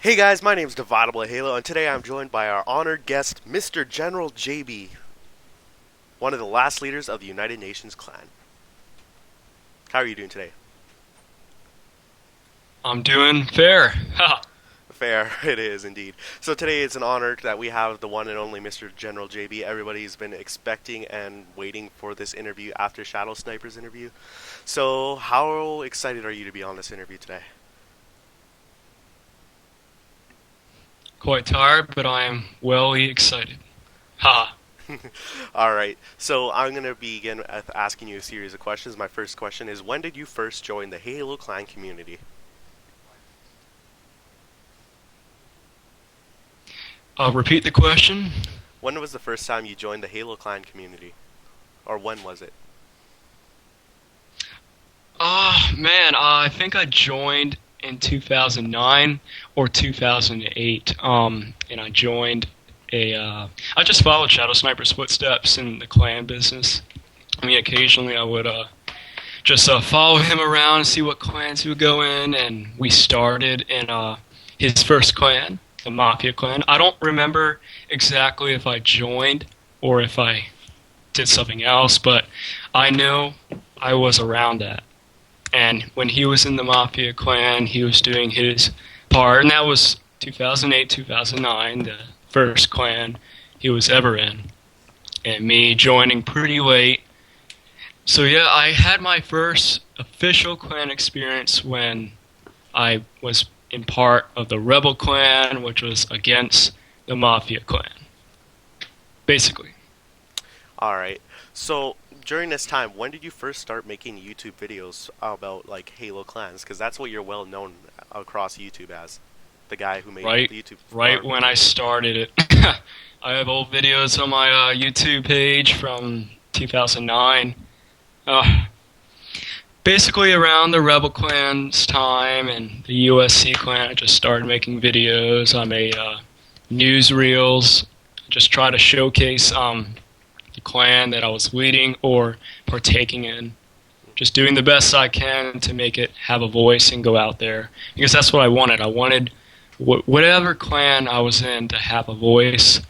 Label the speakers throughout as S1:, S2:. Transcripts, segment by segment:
S1: Hey guys, my name is DividableHalo, and today I'm joined by our honored guest, Mr. General JB, one of the last leaders of the United Nations clan. How are you doing today?
S2: I'm doing fair. Ha.
S1: Fair, it is indeed. So today it's an honor that we have the one and only Mr. General JB. Everybody's been expecting and waiting for this interview after Shadow Sniper's interview. So how excited are you to be on this interview today?
S2: Quite tired, but I am welly excited. Ha.
S1: Alright, so I'm going to begin with asking you a series of questions. My first question is, when did you first join the Halo clan community?
S2: I'll repeat the question.
S1: When was the first time you joined the Halo clan community? Or when was it?
S2: Man, I think I joined in 2009 or 2008. And I joined I just followed Shadow Sniper's footsteps in the clan business. I mean, occasionally I would just follow him around and see what clans he would go in, and we started in his first clan, the Mafia clan. I don't remember exactly if I joined or if I did something else, but I know I was around that. And when he was in the Mafia clan, he was doing his part, and that was 2008, 2009, the first clan he was ever in. And me joining pretty late. So yeah, I had my first official clan experience when I was in part of the Rebel clan, which was against the Mafia clan. Basically.
S1: Alright, so during this time, when did you first start making YouTube videos about like Halo clans? Because that's what you're well known across YouTube as. The guy who made
S2: Right
S1: the YouTube.
S2: right when I started it. I have old videos on my YouTube page from 2009. Uh, Basically around the Rebel Clan's time and the USC clan, I just started making videos. I made newsreels. Just try to showcase the clan that I was leading or partaking in. Just doing the best I can to make it have a voice and go out there. Because that's what I wanted. I wanted whatever clan I was in to have a voice.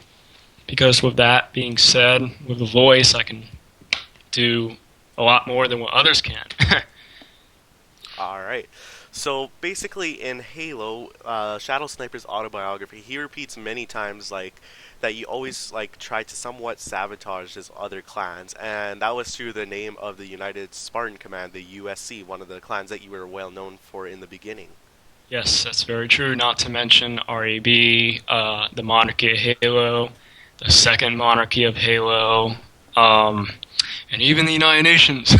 S2: Because with that being said, with a voice, I can do a lot more than what others can.
S1: Alright. So basically, in Halo, Shadow Sniper's autobiography, he repeats many times like that you always like try to somewhat sabotage his other clans, and that was through the name of the United Spartan Command, the USC, one of the clans that you were well known for in the beginning.
S2: Yes, that's very true. Not to mention RAB, the monarchy of Halo, the second monarchy of Halo, and even the United Nations.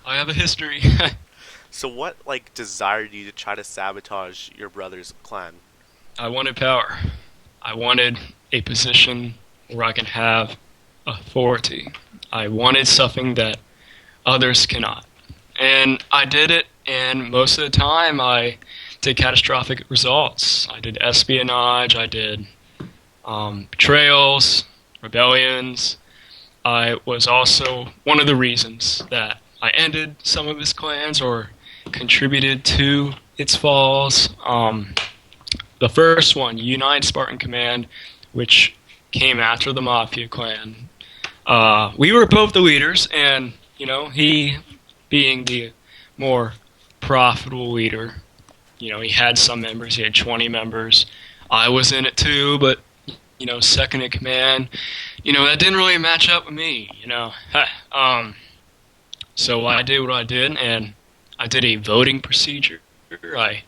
S2: I have a history.
S1: So what like desired you to try to sabotage your brother's clan?
S2: I wanted power. I wanted a position where I can have authority. I wanted something that others cannot. And I did it, and most of the time I did catastrophic results. I did espionage, I did betrayals, rebellions. I was also one of the reasons that I ended some of his clans or contributed to its falls. The first one, United Spartan Command, which came after the Mafia clan. We were both the leaders, and he being the more profitable leader. He had some members. He had 20 members. I was in it too, but second in command. That didn't really match up with me. So I did what I did, and I did a voting procedure. I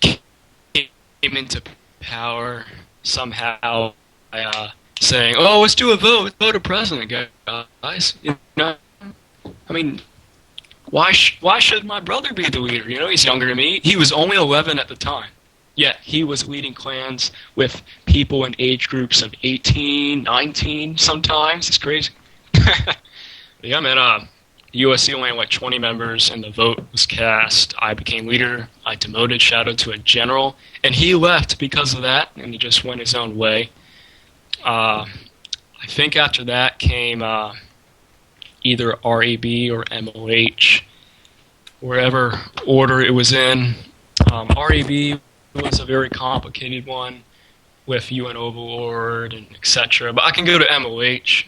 S2: came into power somehow by saying, "Oh, let's do a vote. Let's vote a president, guys." I mean, why should my brother be the leader? He's younger than me. He was only 11 at the time. Yet he was leading clans with people in age groups of 18, 19 sometimes. It's crazy. Yeah, man, USC only had like 20 members, and the vote was cast. I became leader. I demoted Shadow to a general, and he left because of that, and he just went his own way. I think after that came either RAB or MOH, wherever order it was in. RAB was a very complicated one with UN Overlord and etc. But I can go to MOH.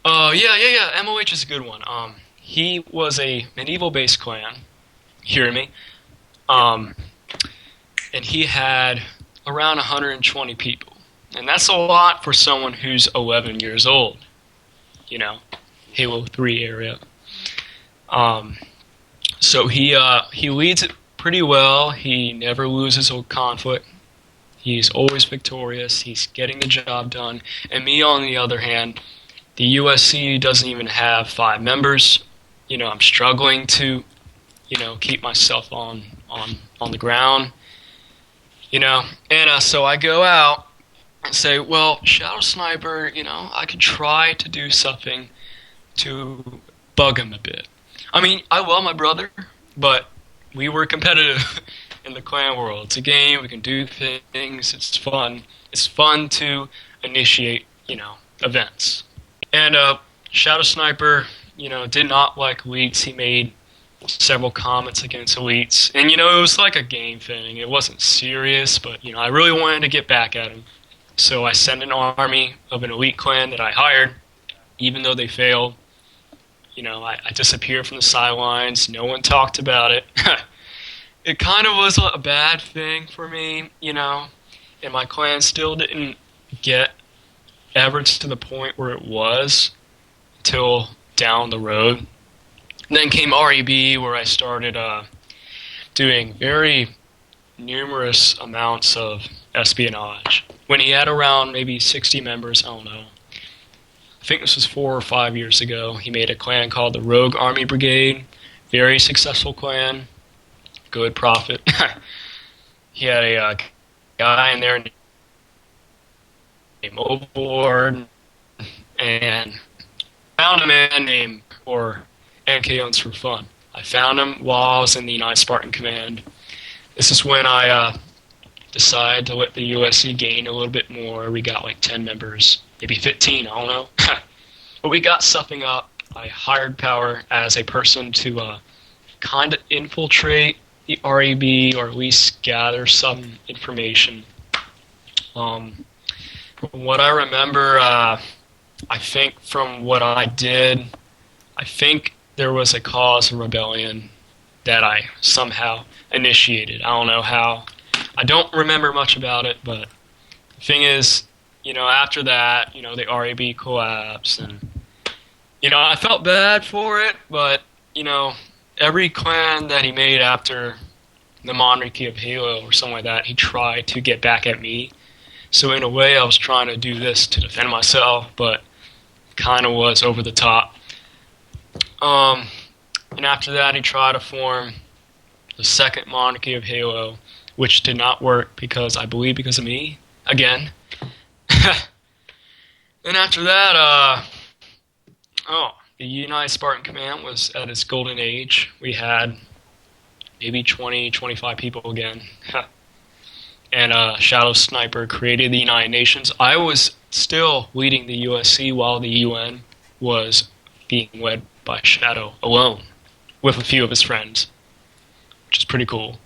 S2: Yeah. MOH is a good one. He was a medieval-based clan. Hear me? And he had around 120 people. And that's a lot for someone who's 11 years old. You know, Halo 3 area. So he leads it pretty well. He never loses a conflict. He's always victorious. He's getting the job done. And me, on the other hand, the USC doesn't even have 5 members. You know, I'm struggling to, keep myself on the ground. And so I go out and say, well, Shadow Sniper, I could try to do something to bug him a bit. I mean, I love my brother, but we were competitive in the clan world. It's a game, we can do things, it's fun. It's fun to initiate, events. And Shadow Sniper, did not like elites. He made several comments against elites. And, it was like a game thing. It wasn't serious, but, I really wanted to get back at him. So I sent an army of an elite clan that I hired, even though they failed. I disappeared from the sidelines. No one talked about it. It kind of was a bad thing for me, and my clan still didn't get ever to the point where it was until down the road. And then came REB, where I started doing very numerous amounts of espionage. When he had around maybe 60 members, I don't know. I think this was 4 or 5 years ago. He made a clan called the Rogue Army Brigade. Very successful clan. Good profit. He had a guy in there named Overlord, and found a man named, or NK Owns for Fun. I found him while I was in the United Spartan Command. This is when I decided to let the USC gain a little bit more. We got like 10 members, maybe 15, I don't know. But we got something up. I hired Power as a person to kind of infiltrate the REB, or at least gather some information. From what I remember, I think from what I did, I think there was a cause of rebellion that I somehow initiated. I don't know how. I don't remember much about it, but the thing is, after that, the REB collapsed, and, I felt bad for it, but, every clan that he made after the monarchy of Halo or something like that, he tried to get back at me. So in a way, I was trying to do this to defend myself, but kind of was over the top. And after that, he tried to form the second monarchy of Halo, which did not work because, I believe, because of me, again. And after that, the United Spartan Command was at its golden age. We had maybe 20, 25 people again. And Shadow Sniper created the United Nations. I was still leading the USC while the UN was being led by Shadow alone, with a few of his friends, which is pretty cool.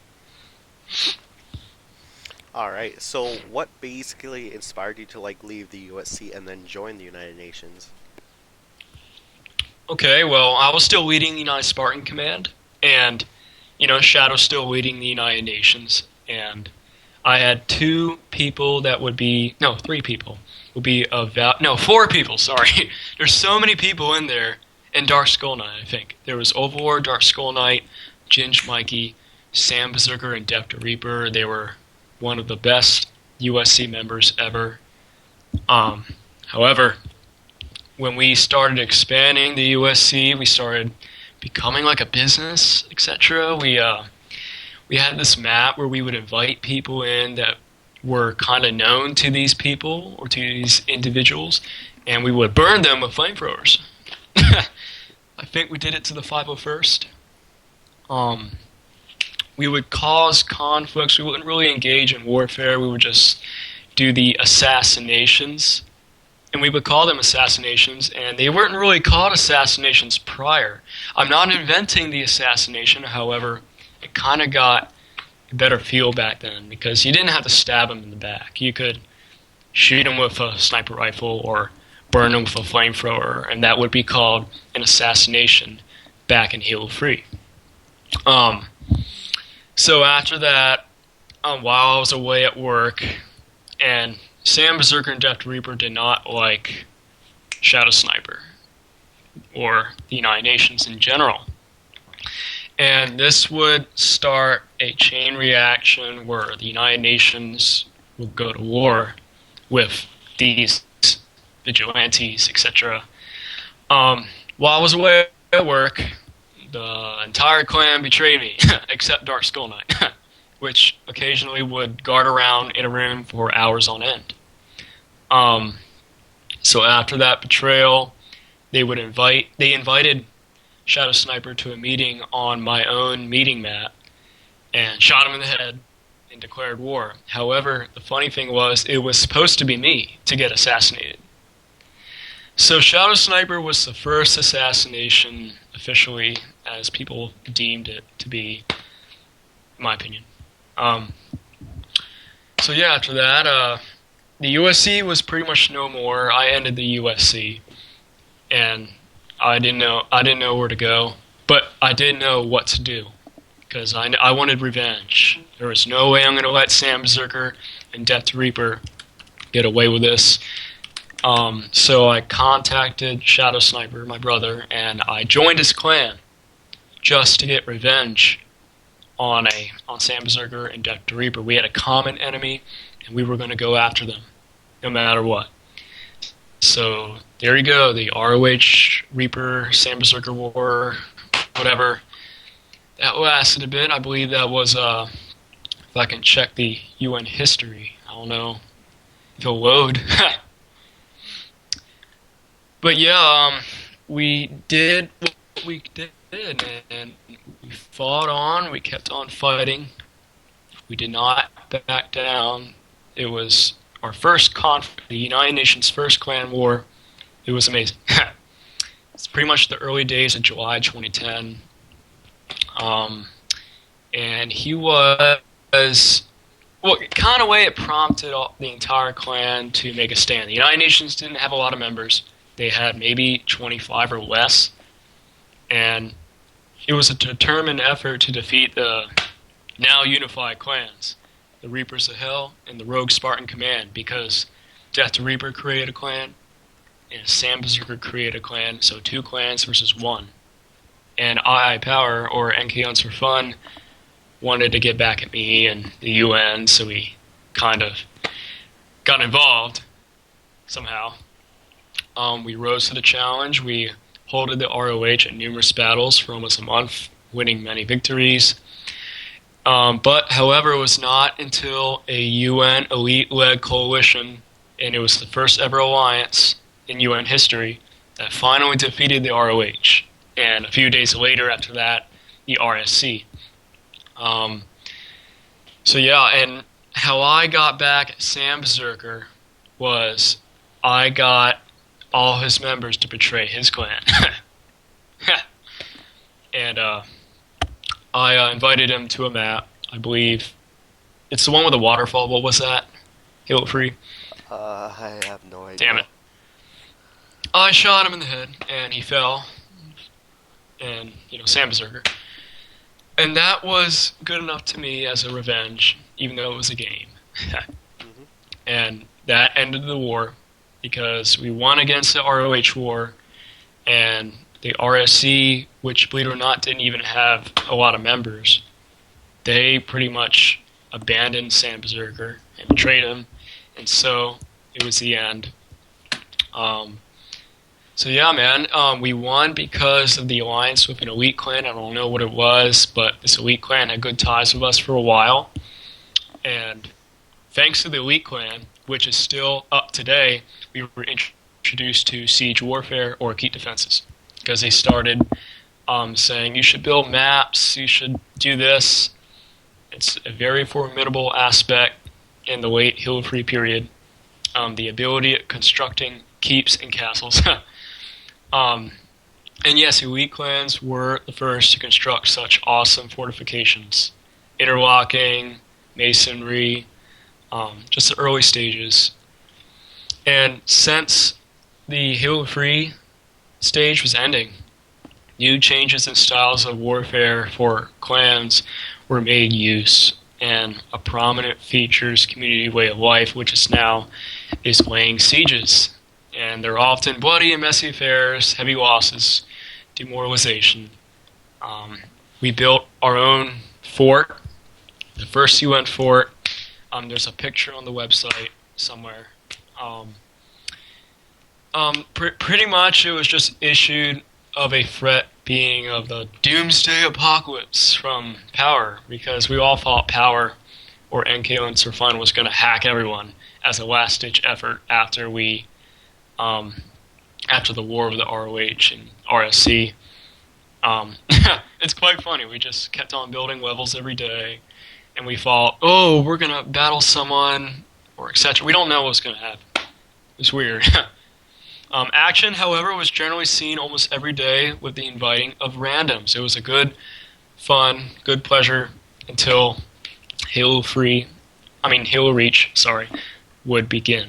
S1: Alright, so what basically inspired you to leave the USC and then join the United Nations?
S2: Okay, well, I was still leading the United Spartan Command, and, Shadow's still leading the United Nations, and I had 2 people that would be, no, 3 people, would be 4 people, sorry. There's so many people in there, and Dark Skull Knight, I think. There was Overlord, Dark Skull Knight, Ginge Mikey, Sam Berserker, and Death the Reaper. They were one of the best USC members ever. However, when we started expanding the USC, we started becoming like a business, etc. We had this map where we would invite people in that were kind of known to these people or to these individuals, and we would burn them with flamethrowers. I think we did it to the 501st. We would cause conflicts. We wouldn't really engage in warfare. We would just do the assassinations. And we would call them assassinations, and they weren't really called assassinations prior. I'm not inventing the assassination, however, it kind of got better feel back then because you didn't have to stab him in the back. You could shoot him with a sniper rifle or burn him with a flamethrower, and that would be called an assassination back in Halo 3. So after that, while I was away at work, and Sam Berserker and Death Reaper did not like Shadow Sniper or the United Nations in general. And this would start a chain reaction where the United Nations would go to war with these vigilantes, etc. While I was away at work, the entire clan betrayed me, except Dark Skull Knight, which occasionally would guard around in a room for hours on end. So after that betrayal, they invited Shadow Sniper to a meeting on my own meeting mat and shot him in the head and declared war. However, the funny thing was, it was supposed to be me to get assassinated. So Shadow Sniper was the first assassination officially, as people deemed it to be, in my opinion. So yeah, after that, the USC was pretty much no more. I ended the USC, and I didn't know where to go, but I did know what to do, because I wanted revenge. There was no way I'm going to let Sam Berserker and Death Reaper get away with this. So I contacted Shadow Sniper, my brother, and I joined his clan just to get revenge on Sam Berserker and Death Reaper. We had a common enemy, and we were going to go after them, no matter what. So there you go, the ROH Reaper Sam Berserker War, whatever. That lasted a bit. I believe that was, if I can check the UN history, I don't know if it'll load. But yeah, we did what we did, and we fought on, we kept on fighting. We did not back down. It was our first conflict, the United Nations' first clan war. It was amazing. It's pretty much the early days of July 2010. And he was, well, kind of way it prompted the entire clan to make a stand. The United Nations didn't have a lot of members. They had maybe 25 or less. And it was a determined effort to defeat the now unified clans, the Reapers of Hell and the Rogue Spartan Command, because Death to Reaper created a clan, and Sam Berserker created a clan, so 2 clans versus 1. And II Power, or NK Guns for Fun, wanted to get back at me and the UN, so we kind of got involved somehow. We rose to the challenge. We holded the ROH at numerous battles for almost a month, winning many victories. But, however, it was not until a UN elite-led coalition, and it was the first ever alliance in UN history, that finally defeated the ROH. And a few days later after that, the RSC. So yeah, and how I got back at Sam Berserker was I got all his members to betray his clan. And I invited him to a map. I believe it's the one with the waterfall. What was that? Halo 3?
S1: I have no idea.
S2: Damn it. I shot him in the head, and he fell. And, Sam Berserker. And that was good enough to me as a revenge, even though it was a game.
S1: Mm-hmm.
S2: And that ended the war, because we won against the ROH war, and the RSC, which, believe it or not, didn't even have a lot of members, they pretty much abandoned Sam Berserker and betrayed him, and so it was the end. So yeah, man, we won because of the alliance with an elite clan. I don't know what it was, but this elite clan had good ties with us for a while. And thanks to the elite clan, which is still up today, we were introduced to siege warfare or keep defenses. Because they started saying, you should build maps, you should do this. It's a very formidable aspect in the late Halo 3 period. The ability at constructing keeps and castles. And yes, elite clans were the first to construct such awesome fortifications interlocking, masonry, just the early stages. And since the Halo 3 stage was ending, new changes in styles of warfare for clans were made use, and a prominent features community way of life, which is laying sieges. And they're often bloody and messy affairs, heavy losses, demoralization. We built our own fort, the first UN fort. There's a picture on the website somewhere. Pretty much it was just issued of a threat being of the doomsday apocalypse from Power, because we all thought Power or NK Lancer Fun was going to hack everyone as a last-ditch effort after after the war with the ROH and RSC. It's quite funny. We just kept on building levels every day, and we thought, oh, we're going to battle someone, or etc. We don't know what's going to happen. It's weird. Action, however, was generally seen almost every day with the inviting of randoms. It was a good pleasure until Halo Reach, would begin.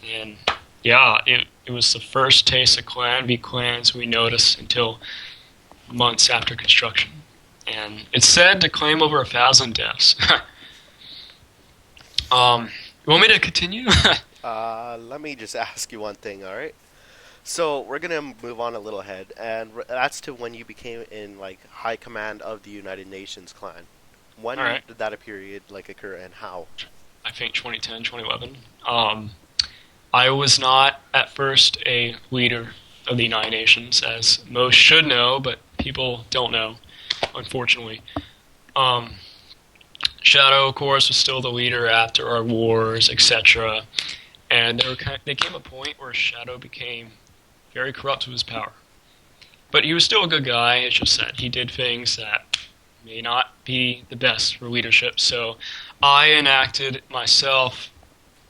S2: And yeah, it was the first taste of clan v clans we noticed until months after construction. And it's said to claim over 1,000 deaths. You want me to continue?
S1: Let me just ask you one thing, alright? So, we're gonna move on a little ahead, and that's to when you became in, like, high command of the United Nations clan. When did that period, like, occur, and how?
S2: I think 2010, 2011. I was not, at first, a leader of the United Nations, as most should know, but people don't know, unfortunately. Shadow, of course, was still the leader after our wars, etc. And there came a point where Shadow became very corrupt with his power. But he was still a good guy. It's just that he did things that may not be the best for leadership. So I enacted myself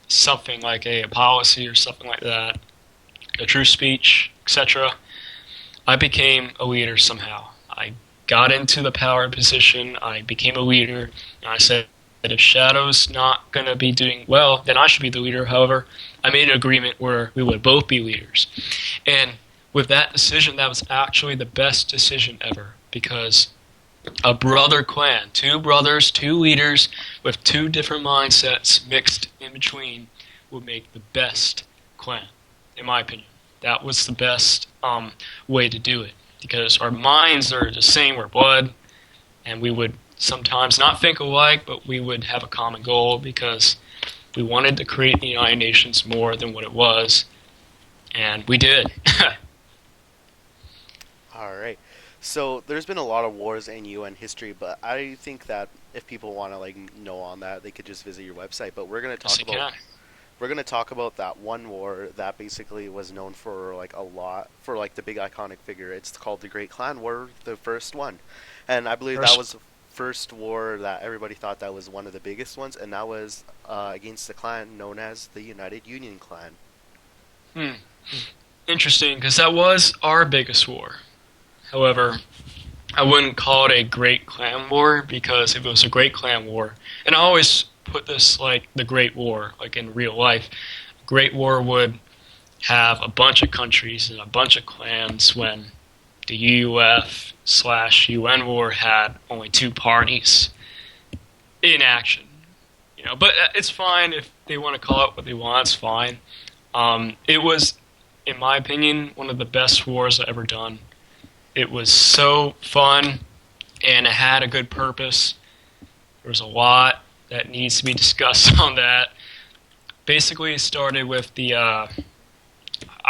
S2: something like a policy or something like that, a true speech, etc. I became a leader somehow. I got into the power position, I became a leader, and I said that if Shadow's not going to be doing well, then I should be the leader. However, I made an agreement where we would both be leaders. And with that decision, that was actually the best decision ever, because a brother clan, two brothers, two leaders with two different mindsets mixed in between would make the best clan, in my opinion. That was the best way to do it, because our minds are the same, we're blood, and we would sometimes not think alike, but we would have a common goal because we wanted to create the United Nations more than what it was, and we did.
S1: Alright. So, there's been a lot of wars in UN history, but I think that if people want to, like, know on that, they could just visit your website. But we're going to talk about... We're going to talk about that one war that basically was known for, like, a lot, for, like, the big iconic figure. It's called the Great Clan War, the first one. And I believe that was the first war that everybody thought that was one of the biggest ones, and that was against the clan known as the United Union Clan.
S2: Interesting, because that was our biggest war. However, I wouldn't call it a Great Clan War, because if it was a Great Clan War, and I always put this like the Great War, like in real life, Great War would have a bunch of countries and a bunch of clans, when the UF/UN war had only two parties in action. You know, but it's fine if they want to call it what they want. It's fine. It was, in my opinion, one of the best wars I've ever done. It was so fun, and it had a good purpose. There was a lot that needs to be discussed on that. Basically, it started with the, I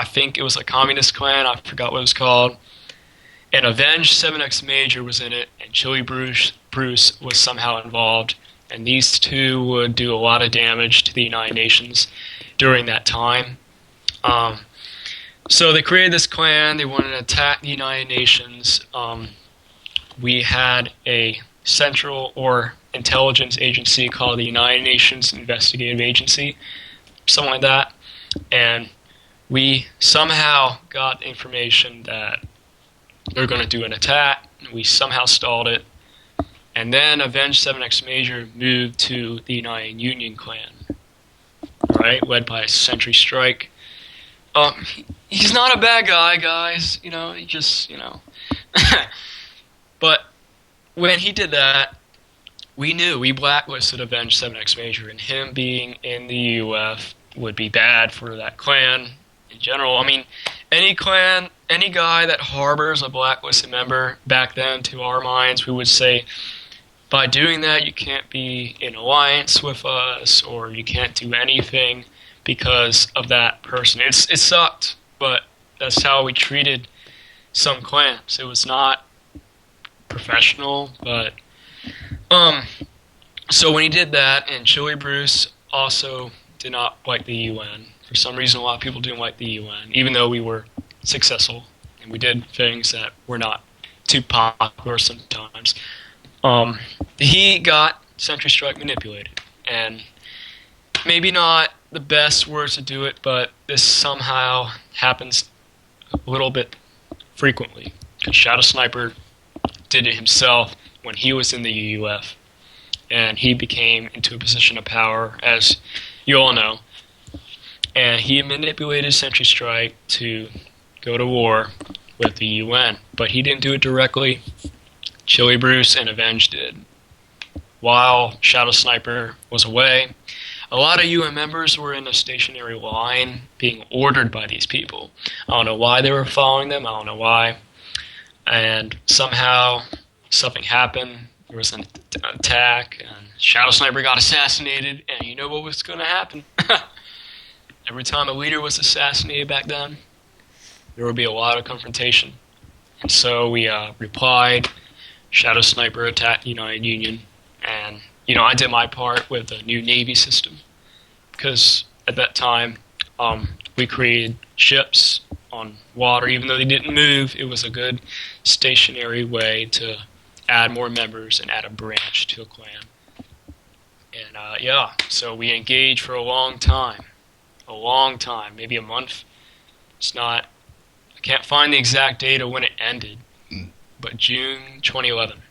S2: think it was a communist clan, I forgot what it was called, and Avenged 7X Major was in it, and Chili Bruce was somehow involved, and these two would do a lot of damage to the United Nations during that time. So they created this clan, they wanted to attack the United Nations. We had a central or intelligence agency called the United Nations Investigative Agency, something like that, and we somehow got information that they're going to do an attack, and we somehow stalled it, And then Avenged 7X Major moved to the United Union clan, right, led by Sentry Strike. He's not a bad guy, guys. He just, But when he did that, we blacklisted Avenged 7X Major, and him being in the UF would be bad for that clan in general. I mean, any clan, any guy that harbors a blacklisted member, back then, to our minds, we would say, by doing that, you can't be in alliance with us, or you can't do anything because of that person. It sucked, but that's how we treated some clans. It was not professional, but so when he did that, and Chili Bruce also did not like the UN. For some reason, a lot of people didn't like the UN, even though we were successful and we did things that were not too popular sometimes. He got Sentry Strike manipulated, and maybe not the best words to do it, but this somehow happens a little bit frequently. Because Shadow Sniper did it himself when he was in the UUF, and he became into a position of power, as you all know, and he manipulated Sentry Strike to go to war with the UN, but he didn't do it directly. Chili Bruce and Avenge did. While Shadow Sniper was away, a lot of UN members were in a stationary line being ordered by these people. I don't know why they were following them, I don't know why. And somehow something happened. There was an attack, and Shadow Sniper got assassinated, and you know what was going to happen. Every time a leader was assassinated back then, there would be a lot of confrontation. And so we replied, Shadow Sniper attacked United Union, and I did my part with the new Navy system, because at that time we created ships on water. Even though they didn't move, it was a good stationary way to add more members and add a branch to a clan. And so we engaged for a long time, maybe a month. I can't find the exact date of when it ended, but June 2011.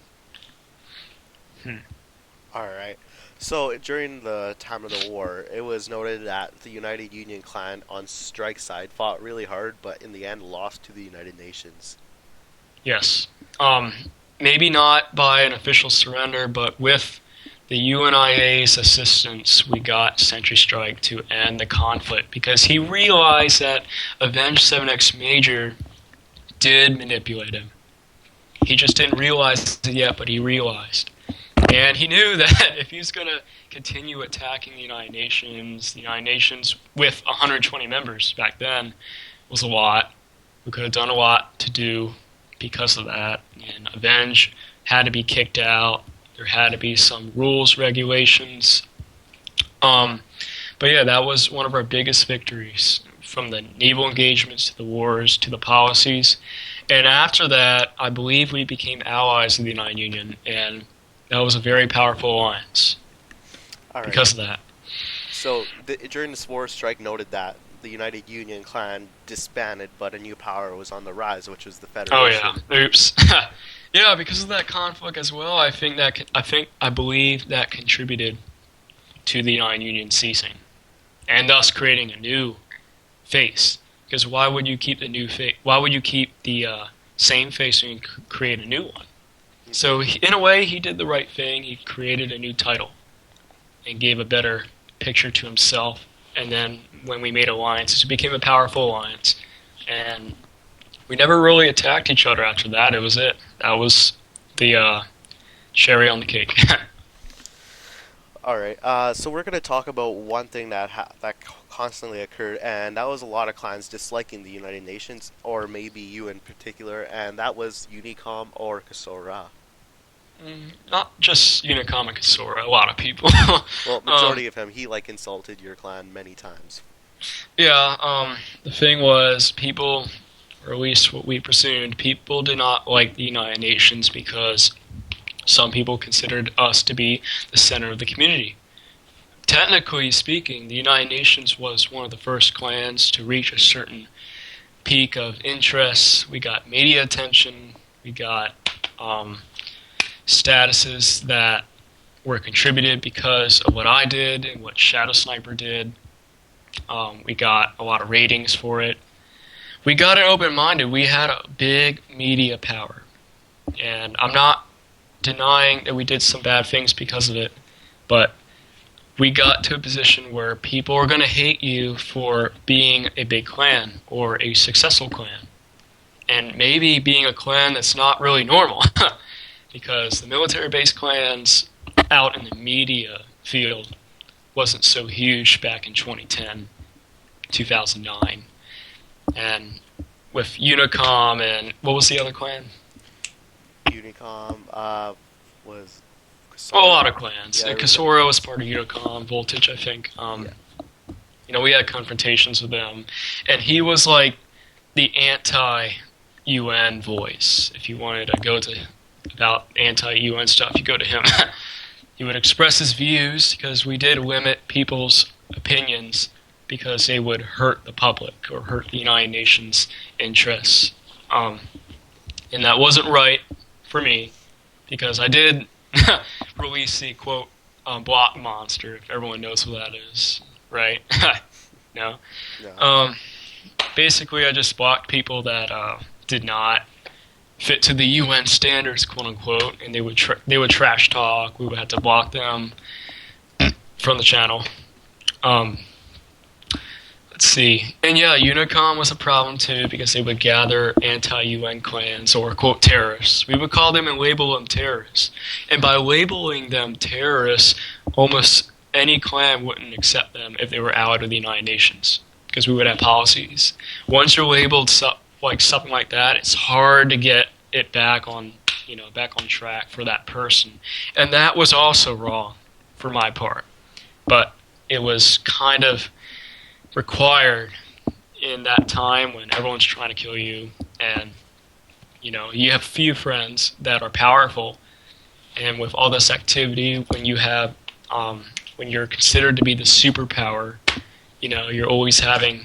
S1: All right. So during the time of the war, it was noted that the United Union clan on Strike side fought really hard, but in the end lost to the United Nations.
S2: Yes. Maybe not by an official surrender, but with the UNIA's assistance, we got Sentry Strike to end the conflict, because he realized that Avenged 7X Major did manipulate him. He just didn't realize it yet, but he realized. And he knew that if he was going to continue attacking the United Nations with 120 members back then was a lot. We could have done a lot to do because of that. And Avenge had to be kicked out. There had to be some rules, regulations. But yeah, that was one of our biggest victories, from the naval engagements to the wars to the policies. And after that, I believe we became allies of the United Union, and that was a very powerful alliance because of that.
S1: So during this war, Strike noted that the United Union clan disbanded, but a new power was on the rise, which was the Federation.
S2: Oh yeah, oops. Yeah, because of that conflict as well, I believe that contributed to the United Union ceasing, and thus creating a new face. Because why would you keep the new face? Why would you keep the same face when you create a new one? So in a way, he did the right thing. He created a new title and gave a better picture to himself. And then when we made alliances, it became a powerful alliance. And we never really attacked each other after that. It was it. That was the cherry on the cake.
S1: All right. So we're going to talk about one thing that constantly occurred, and that was a lot of clans disliking the United Nations, or maybe you in particular, and that was Unicom or Kasora.
S2: Not just Unicom and Kasora, a lot of people.
S1: Well, majority of him, he insulted your clan many times.
S2: Yeah, the thing was, people, or at least what we presumed, people did not like the United Nations because some people considered us to be the center of the community. Technically speaking, the United Nations was one of the first clans to reach a certain peak of interest. We got media attention. We got statuses that were contributed because of what I did and what Shadow Sniper did. We got a lot of ratings for it. We got it open-minded. We had a big media power. And I'm not denying that we did some bad things because of it, but we got to a position where people are going to hate you for being a big clan or a successful clan. And maybe being a clan that's not really normal. Because the military-based clans out in the media field wasn't so huge back in 2010, 2009. And with Unicom and what was the other clan?
S1: Unicom was
S2: Well, a lot of clans.
S1: Yeah,
S2: Kasora was part of Unicom, Voltage, I think. We had confrontations with them. And he was like the anti-UN voice. If you wanted to go to about anti-UN stuff, you go to him. He would express his views because we did limit people's opinions because they would hurt the public or hurt the United Nations interests. And that wasn't right for me because I did release the, quote, block monster, if everyone knows what that is, right? No?
S1: No.
S2: Basically, I just blocked people that did not fit to the UN standards, quote unquote, and they would trash talk. We would have to block them from the channel. Let's see. And yeah, Unicom was a problem too because they would gather anti-UN clans or, quote, terrorists. We would call them and label them terrorists. And by labeling them terrorists, almost any clan wouldn't accept them if they were allied with the United Nations because we would have policies. Once you're labeled something like that, it's hard to get it back on track for that person. And that was also wrong for my part. But it was kind of required in that time when everyone's trying to kill you and you have few friends that are powerful, and with all this activity when you have when you're considered to be the superpower, you're always having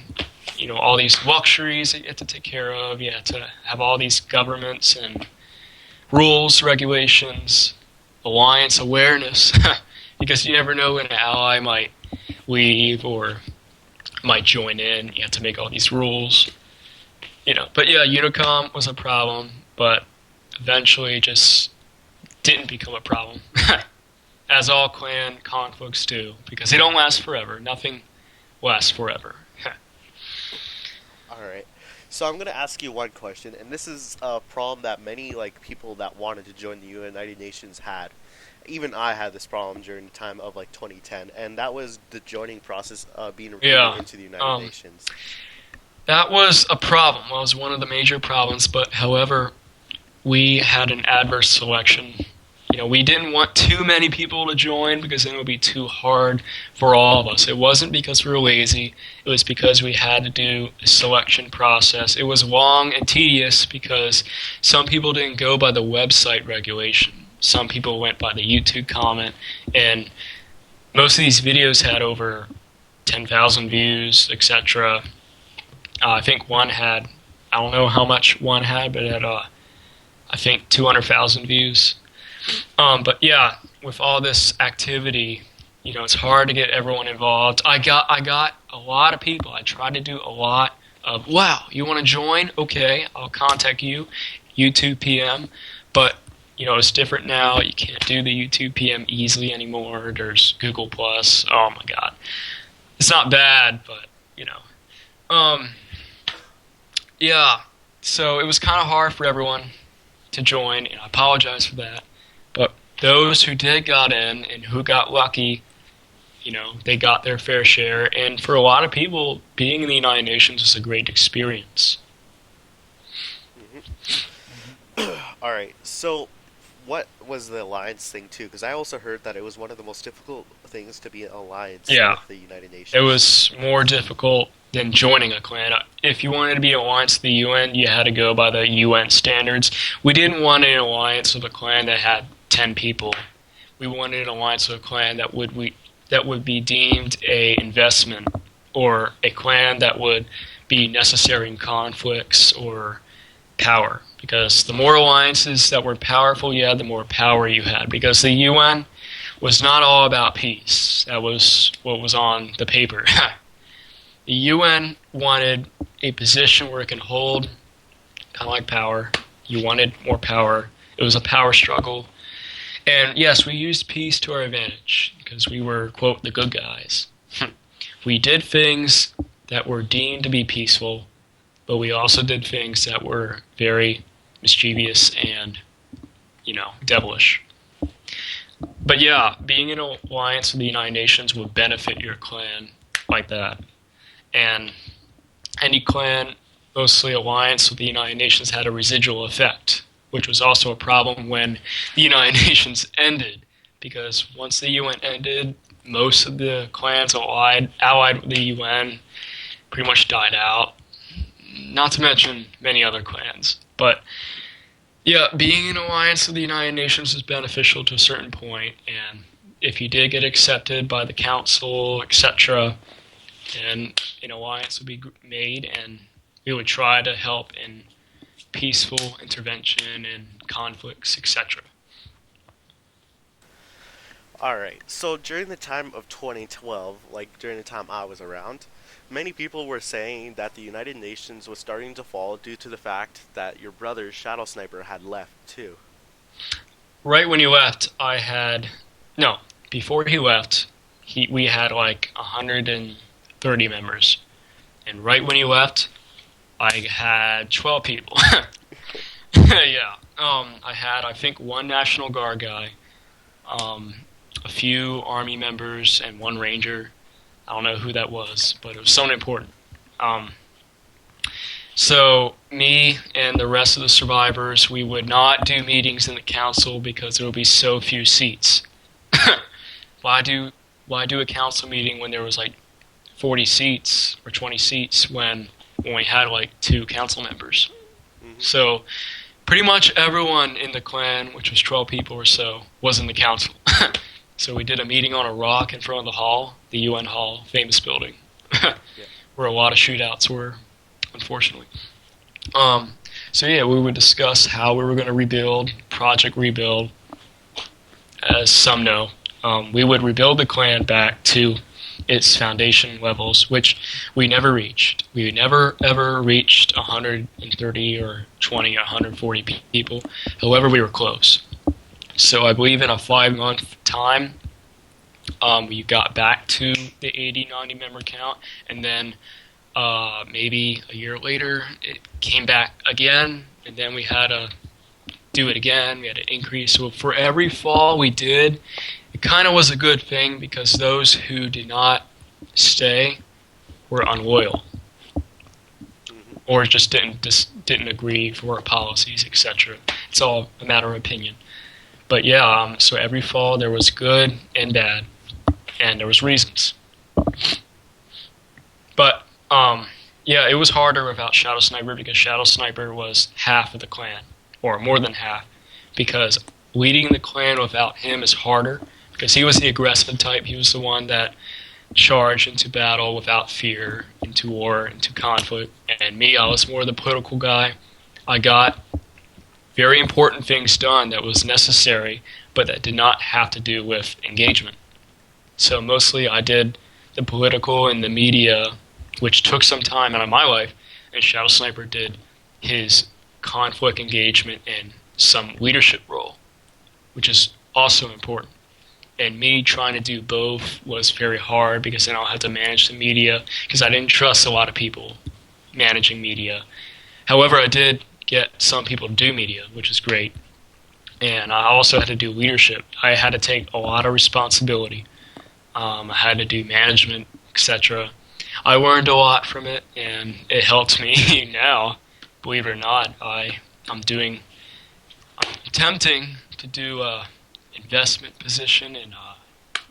S2: all these luxuries that you have to take care of. You have to have all these governments and rules, regulations, alliance awareness, because you never know when an ally might leave or might join in. You have to make all these rules. But yeah, Unicom was a problem, but eventually it just didn't become a problem. As all clan conflicts do, because they don't last forever. Nothing lasts forever.
S1: Alright. So I'm going to ask you one question, and this is a problem that many people that wanted to join the United Nations had. Even I had this problem during the time of 2010, and that was the joining process being recruited into the United Nations.
S2: That was a problem. Well, it was one of the major problems, but however, we had an adverse selection. We didn't want too many people to join because then it would be too hard for all of us. It wasn't because we were lazy. It was because we had to do a selection process. It was long and tedious because some people didn't go by the website regulation. Some people went by the YouTube comment, and most of these videos had over 10,000 views, etc. I think one had, I don't know how much one had, but it had, I think, 200,000 views. But yeah, with all this activity, it's hard to get everyone involved. I got a lot of people. I tried to do a lot of, wow, you want to join? Okay, I'll contact you, YouTube PM. But, it's different now. You can't do the YouTube PM easily anymore. There's Google Plus. Oh my God. It's not bad, but, yeah, so it was kind of hard for everyone to join, and I apologize for that. But those who did got in and who got lucky, they got their fair share. And for a lot of people, being in the United Nations was a great experience.
S1: Mm-hmm. All right, so what was the alliance thing, too? Because I also heard that it was one of the most difficult things to be an alliance with the United Nations.
S2: It was more difficult than joining a clan. If you wanted to be an alliance with the UN, you had to go by the UN standards. We didn't want an alliance with a clan that had 10 people. We wanted an alliance with a clan that would be deemed a investment, or a clan that would be necessary in conflicts or power. Because the more alliances that were powerful you had, the more power you had. Because the UN was not all about peace. That was what was on the paper. The UN wanted a position where it can hold, kind of like power. You wanted more power. It was a power struggle. And yes, we used peace to our advantage because we were, quote, the good guys. We did things that were deemed to be peaceful, but we also did things that were very mischievous and, devilish. But yeah, being in an alliance with the United Nations would benefit your clan like that. And any clan, mostly alliance with the United Nations, had a residual effect, which was also a problem when the United Nations ended. Because once the UN ended, most of the clans allied with the UN pretty much died out. Not to mention many other clans. But yeah, being in alliance with the United Nations is beneficial to a certain point, and if you did get accepted by the council, etc., then an alliance would be made, and we would try to help in peaceful intervention and conflicts, etc.
S1: Alright, so during the time of 2012, like during the time I was around, many people were saying that the United Nations was starting to fall due to the fact that your brother, Shadow Sniper, had left too.
S2: Right when he left, no, before he left, we had like 130 members. And right when he left, I had 12 people. Yeah. I had, I think, one National Guard guy, a few Army members, and one Ranger. I don't know who that was, but it was someone important. So me and the rest of the survivors, we would not do meetings in the council because there would be so few seats. Why do a council meeting when there was like 40 seats or 20 seats when we had like 2 council members? So pretty much everyone in the clan, which was 12 people or so, was in the council. So we did a meeting on a rock in front of the hall, the UN hall, famous building, where a lot of shootouts were, unfortunately. So yeah, we would discuss how we were going to rebuild, Project Rebuild, as some know. We would rebuild the clan back to its foundation levels, which we never reached. We never, ever reached 130 or 20 or 140 people. However, we were close. So I believe in a 5-month time, we got back to the 80, 90 member count, and then maybe a year later, it came back again, and then we had to do it again. We had to increase. So for every fall we did, it kind of was a good thing because those who did not stay were unloyal or just didn't agree for our policies, etc. It's all a matter of opinion. But yeah, so every fall there was good and bad, and there was reasons. But yeah, it was harder without Shadow Sniper because Shadow Sniper was half of the clan, or more than half, because leading the clan without him is harder because he was the aggressive type. He was the one that charged into battle without fear, into war, into conflict. And me, I was more the political guy. I got very important things done that was necessary, but that did not have to do with engagement. So mostly I did the political and the media, which took some time out of my life, and Shadow Sniper did his conflict engagement and some leadership role, which is also important. And me trying to do both was very hard because then I'll have to manage the media because I didn't trust a lot of people managing media. However, I did get some people to do media, which is great. And I also had to do leadership. I had to take a lot of responsibility. I had to do management, etc. I learned a lot from it, and it helps me now. Believe it or not, I'm attempting to do a investment position in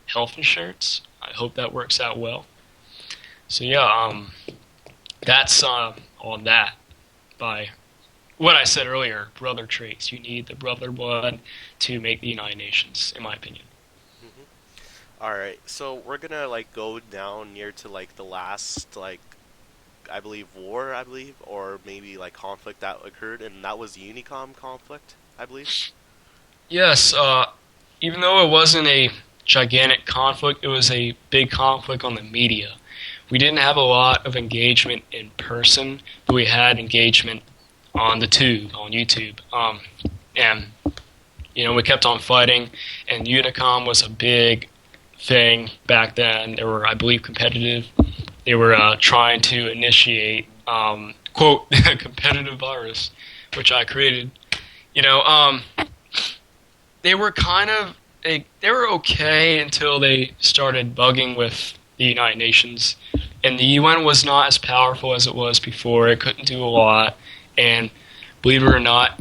S2: health insurance. I hope that works out well. So yeah, that's on that. By what I said earlier, brother traits. You need the brother blood to make the United Nations, in my opinion.
S1: All right, so we're gonna like go down near to like the last like I believe, war, I believe, or maybe like conflict that occurred, and that was Unicom conflict, I believe.
S2: Yes, even though it wasn't a gigantic conflict, it was a big conflict on the media. We didn't have a lot of engagement in person, but we had engagement on the tube, on YouTube. And we kept on fighting, and Unicom was a big thing back then. They were, I believe, competitive. They were trying to initiate, quote, competitive virus, which I created. You know, they were they were okay until they started bugging with the United Nations, and the UN was not as powerful as it was before. It couldn't do a lot, and believe it or not,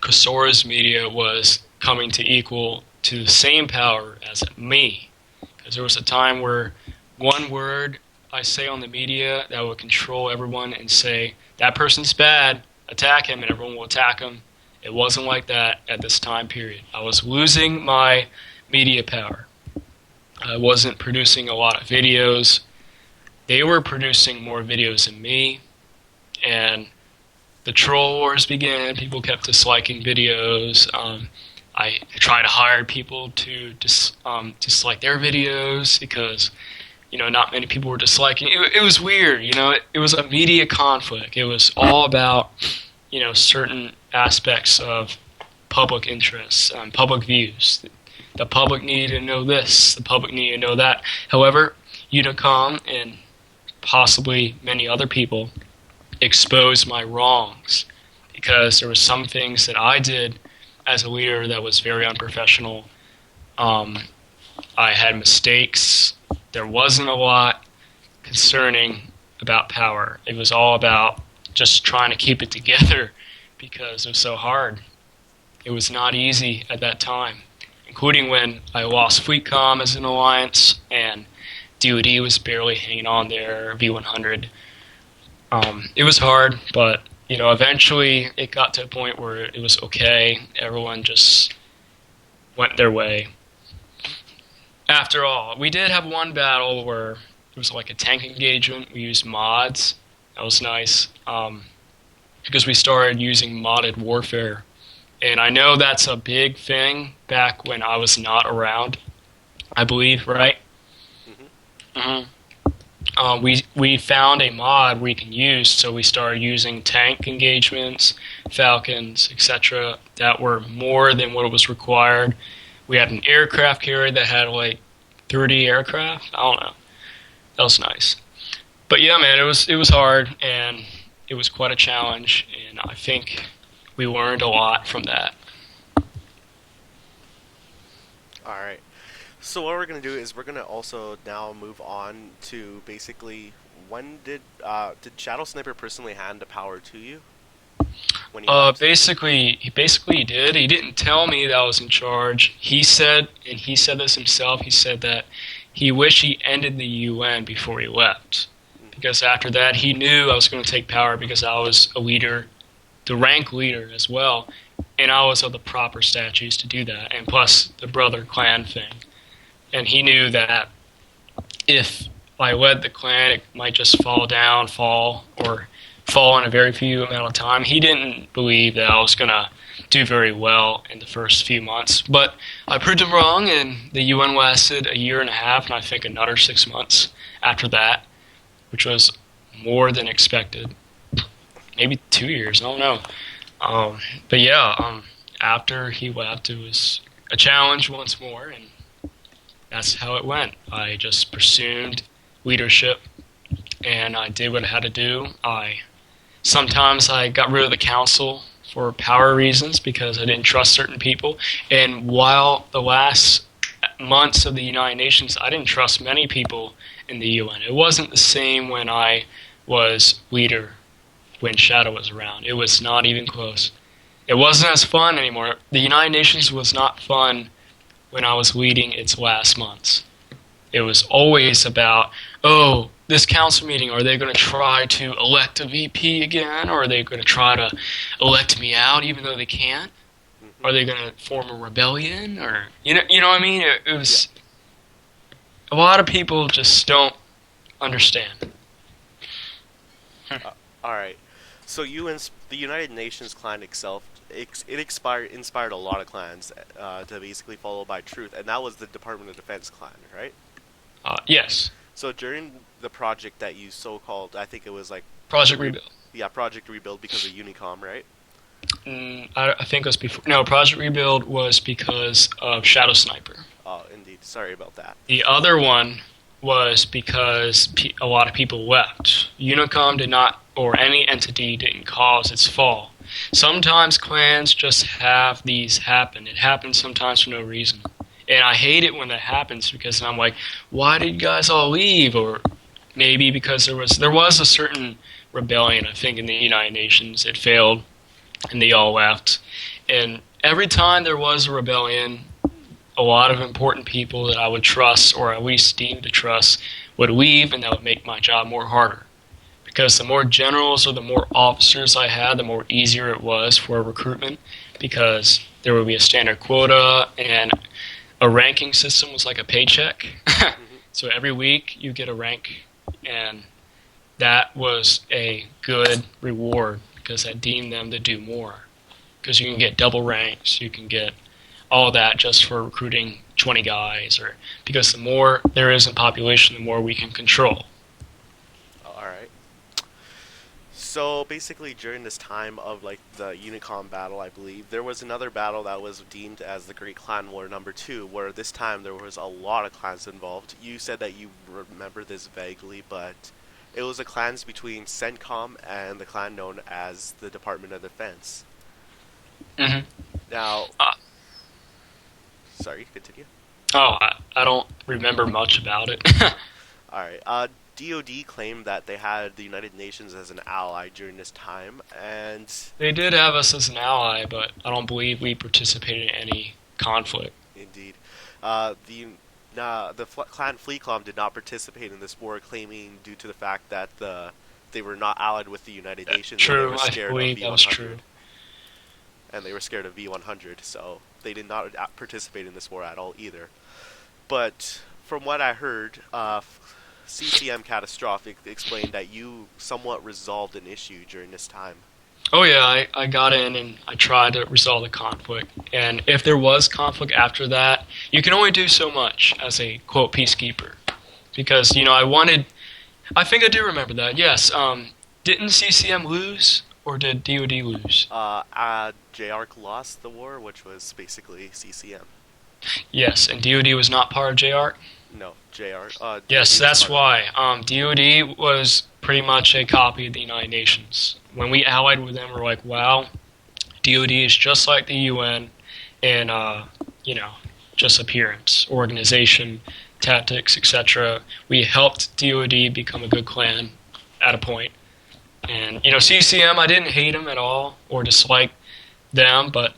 S2: Kosora's media was coming to equal to the same power as me, because there was a time where one word I say on the media that would control everyone and say that person's bad, attack him, and everyone will attack him. It wasn't like that at this time period. I was losing my media power. I wasn't producing a lot of videos. They were producing more videos than me, and the troll wars began. People kept disliking videos. I tried to hire people to dislike their videos because, not many people were disliking. It was weird, It was a media conflict. It was all about, certain aspects of public interests, public views. The public needed to know this. The public needed to know that. However, Unicom and possibly many other people exposed my wrongs because there were some things that I did as a leader that was very unprofessional. I had mistakes. There wasn't a lot concerning about power. It was all about just trying to keep it together because it was so hard. It was not easy at that time, including when I lost FleetCom as an alliance and DoD was barely hanging on there, V100. It was hard, but eventually it got to a point where it was okay. Everyone just went their way. After all, we did have one battle where it was like a tank engagement. We used mods. That was nice because we started using modded warfare. And I know that's a big thing back when I was not around, I believe, right? Mm-hmm. We found a mod we can use, so we started using tank engagements, Falcons, etc. that were more than what was required. We had an aircraft carrier that had like 30 aircraft. I don't know. That was nice. But yeah, man, it was hard and it was quite a challenge, and I think we learned a lot from that.
S1: All right. So what we're gonna do is we're gonna also now move on to basically when did Shadow Sniper personally hand the power to you? When he left?
S2: Basically he did. He didn't tell me that I was in charge. He said, and he said this himself. He said that he wished he ended the UN before he left, because after that he knew I was going to take power because I was a leader, the rank leader as well, and I was of the proper statues to do that, and plus the brother clan thing. And he knew that if I led the clan, it might just fall in a very few amount of time. He didn't believe that I was going to do very well in the first few months. But I proved him wrong, and the UN lasted a year and a half, and I think another 6 months after that, which was more than expected. Maybe 2 years, I don't know. But yeah, after he left, it was a challenge once more, and that's how it went. I just pursued leadership, and I did what I had to do. Sometimes I got rid of the council for power reasons because I didn't trust certain people. And while the last months of the United Nations, I didn't trust many people in the UN. It wasn't the same when I was leader, when Shadow was around. It was not even close. It wasn't as fun anymore. The United Nations was not fun when I was leading its last months. It was always about, this council meeting, are they going to try to elect a VP again? Or are they going to try to elect me out even though they can't? Are they going to form a rebellion? Or you know what I mean? It was a lot of people just don't understand.
S1: All right. So the United Nations clan itself, inspired a lot of clans to basically follow by truth, and that was the Department of Defense clan, right?
S2: Yes.
S1: So during the project that you so-called, I think it was like
S2: Project Rebuild.
S1: yeah, Project Rebuild because of Unicom, right?
S2: I think it was before. No, Project Rebuild was because of Shadow Sniper.
S1: Oh, indeed. Sorry about that.
S2: The other one was because a lot of people left. Unicom did not, or any entity didn't cause its fall. Sometimes clans just have these happen. It happens sometimes for no reason. And I hate it when that happens because I'm like, why did you guys all leave? Or maybe because there was a certain rebellion, I think, in the United Nations. It failed, and they all left. And every time there was a rebellion, a lot of important people that I would trust, or at least deem to trust, would leave, and that would make my job more harder. Because the more generals or the more officers I had, the more easier it was for recruitment, because there would be a standard quota, and a ranking system was like a paycheck.
S1: Hmm.
S2: So every week you get a rank, and that was a good reward because that deemed them to do more. Because you can get double ranks, you can get all that just for recruiting 20 guys, or because the more there is in population, the more we can control.
S1: All right. So basically, during this time of like the Unicom battle, I believe there was another battle that was deemed as the Great Clan War #2, where this time there was a lot of clans involved. You said that you remember this vaguely, but it was the clans between CENTCOM and the clan known as the Department of Defense.
S2: Hmm.
S1: Now,
S2: Uh,
S1: sorry, continue.
S2: I don't remember much about it.
S1: All right. DoD claimed that they had the United Nations as an ally during this time, and
S2: They did have us as an ally, but I don't believe we participated in any conflict.
S1: indeed, clan Fleecom did not participate in this war, claiming due to the fact that they were not allied with the United Nations and they
S2: True,
S1: were
S2: I
S1: scared of
S2: believe that was true.
S1: V100, and they were scared of V100, so they did not participate in this war at all either. But from what I heard, CCM Catastrophic explained that you somewhat resolved an issue during this time.
S2: Oh yeah, I got in and I tried to resolve the conflict. And if there was conflict after that, you can only do so much as a quote peacekeeper, because I think I do remember that. Yes, didn't CCM lose or did DoD lose?
S1: JARC lost the war, which was basically CCM.
S2: Yes, and DoD was not part of JR.
S1: No, JR.
S2: Yes,
S1: DoD was
S2: that's
S1: part of
S2: why. DoD was pretty much a copy of the United Nations. When we allied with them, we're like, wow, DoD is just like the UN in, just appearance, organization, tactics, etc. We helped DoD become a good clan at a point. And, CCM, I didn't hate them at all or dislike them, but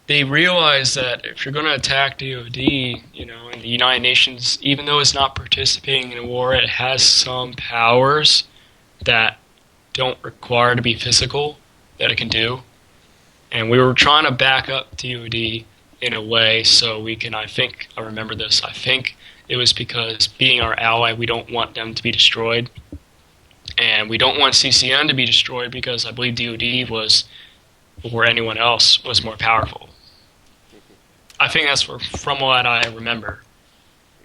S2: they realize that if you're going to attack DoD, and the United Nations, even though it's not participating in a war, it has some powers that don't require to be physical that it can do. And we were trying to back up DoD in a way so we can, I remember this, I think it was because being our ally, we don't want them to be destroyed. And we don't want CCN to be destroyed because I believe DoD was, or anyone else, was more powerful. I think that's from what I remember.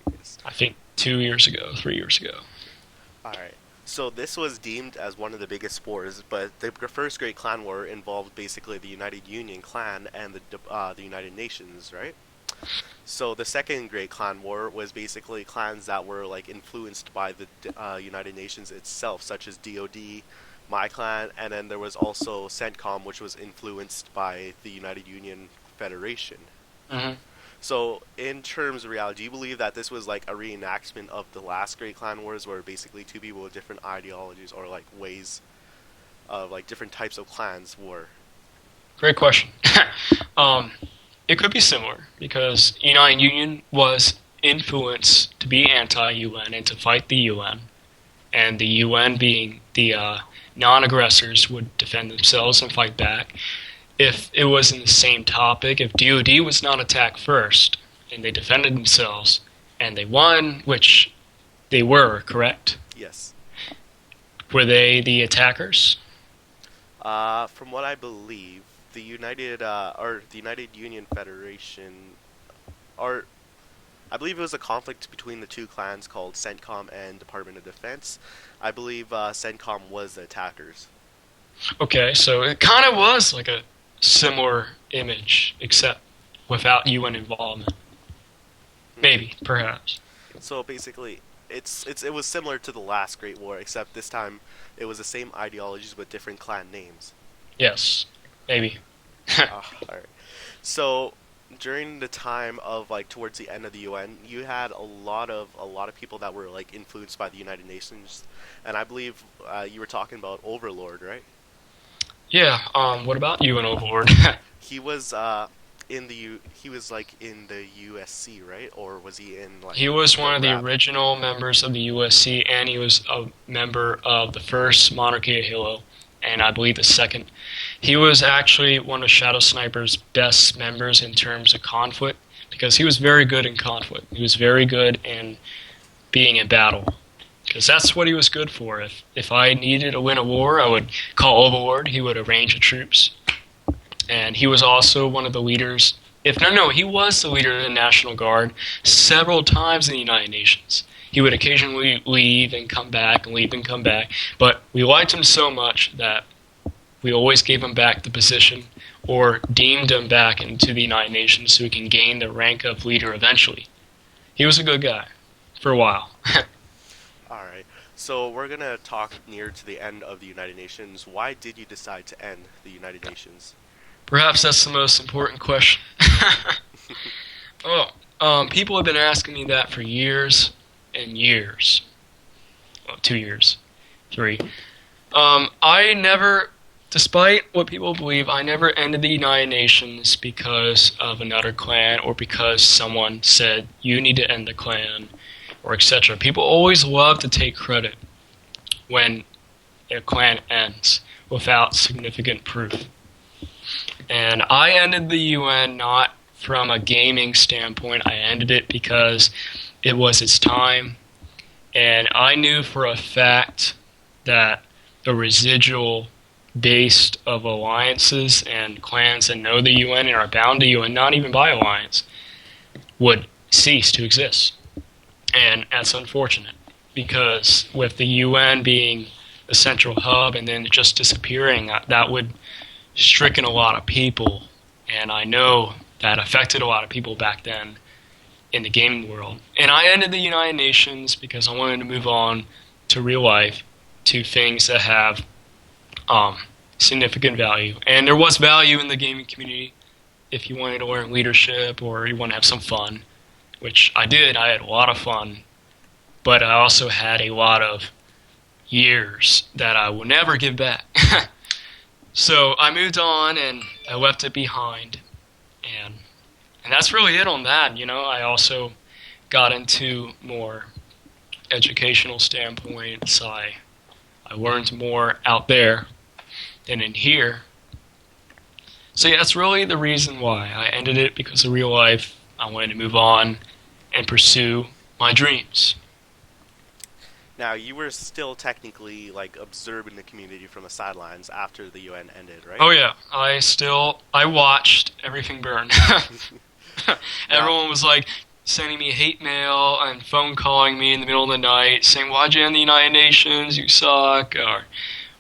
S1: Yes.
S2: I think 2 years ago, 3 years ago.
S1: All right. So this was deemed as one of the biggest wars, but the first Great Clan War involved basically the United Union clan and the United Nations, right? So the second Great Clan War was basically clans that were like influenced by the United Nations itself, such as DoD, my clan, and then there was also CENTCOM, which was influenced by the United Union Federation.
S2: Hmm.
S1: So, in terms of reality, do you believe that this was like a reenactment of the last Great Clan Wars, where basically two people with different ideologies or like ways of like different types of clans were?
S2: Great question. um, it could be similar because United Union was influenced to be anti-UN and to fight the UN, and the UN being the non-aggressors would defend themselves and fight back. If it was in the same topic, if DoD was not attacked first and they defended themselves and they won, which they were, correct?
S1: Yes.
S2: Were they the attackers?
S1: From what I believe, the United Union Federation, or I believe it was a conflict between the two clans called CENTCOM and Department of Defense. I believe CENTCOM was the attackers.
S2: Okay, so it kind of was like a similar image, except without UN involvement.
S1: Hmm.
S2: Maybe, perhaps.
S1: So basically, it was similar to the last Great War, except this time it was the same ideologies with different clan names.
S2: Yes, maybe.
S1: Alright. So during the time of like towards the end of the UN, you had a lot of people that were like influenced by the United Nations, and I believe you were talking about Overlord, right?
S2: Yeah. What about UN Overlord?
S1: He was he was like in the USC, right? Or was he in like
S2: He was
S1: the
S2: one of the
S1: rap?
S2: original members of the USC, and he was a member of the first Monarchy of Halo, and I believe the second. He was actually one of Shadow Sniper's best members in terms of conflict, because he was very good in conflict. He was very good in being in battle, because that's what he was good for. If I needed to win a war, I would call Overlord. He would arrange the troops, and he was also one of the leaders. If no, no, he was the leader of the National Guard several times in the United Nations. He would occasionally leave and come back and leave and come back, but we liked him so much that we always gave him back the position or deemed him back into the United Nations so he can gain the rank of leader eventually. He was a good guy for a while.
S1: All right. So we're gonna talk near to the end of the United Nations. Why did you decide to end the United Nations?
S2: Perhaps that's the most important question. Oh, people have been asking me that for years and years. Well, 2 years, three. I never, despite what people believe, I never ended the United Nations because of another clan or because someone said you need to end the clan or etc. People always love to take credit when a clan ends without significant proof. And I ended the UN not from a gaming standpoint. I ended it because it was its time. And I knew for a fact that the residual base of alliances and clans that know the UN and are bound to UN, not even by alliance, would cease to exist. And that's unfortunate because with the UN being the central hub and then just disappearing, that would stricken a lot of people, and I know that affected a lot of people back then in the gaming world. And I ended the United Nations because I wanted to move on to real life, to things that have significant value. And there was value in the gaming community if you wanted to learn leadership or you want to have some fun, which I did. I had a lot of fun, but I also had a lot of years that I will never give back. So I moved on and I left it behind, and that's really it on that. You know, I also got into more educational standpoints. I learned more out there than in here. So yeah, that's really the reason why I ended it, because of real life. I wanted to move on and pursue my dreams.
S1: Now you were still technically like observing the community from the sidelines after the UN ended, right?
S2: Oh yeah, I watched everything burn.
S1: Now,
S2: Everyone was like sending me hate mail and phone calling me in the middle of the night saying, "Why'd you end the United Nations? You suck." Or,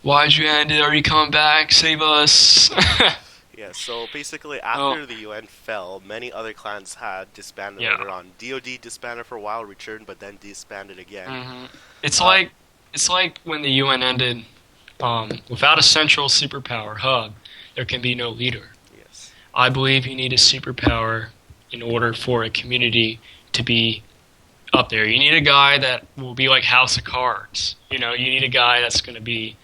S2: "Why'd you end it? Are you coming back? Save us."
S1: yeah, so basically
S2: Oh,
S1: after the UN fell, many other clans had disbanded
S2: yeah.
S1: later on. DoD disbanded for a while, returned, but then disbanded again.
S2: hmm It's
S1: Uh,
S2: like when the UN ended. Without a central superpower hub, there can be no leader.
S1: yes.
S2: I believe you need a superpower in order for a community to be up there. You need a guy that will be like House of Cards. You know, you need a guy that's going to be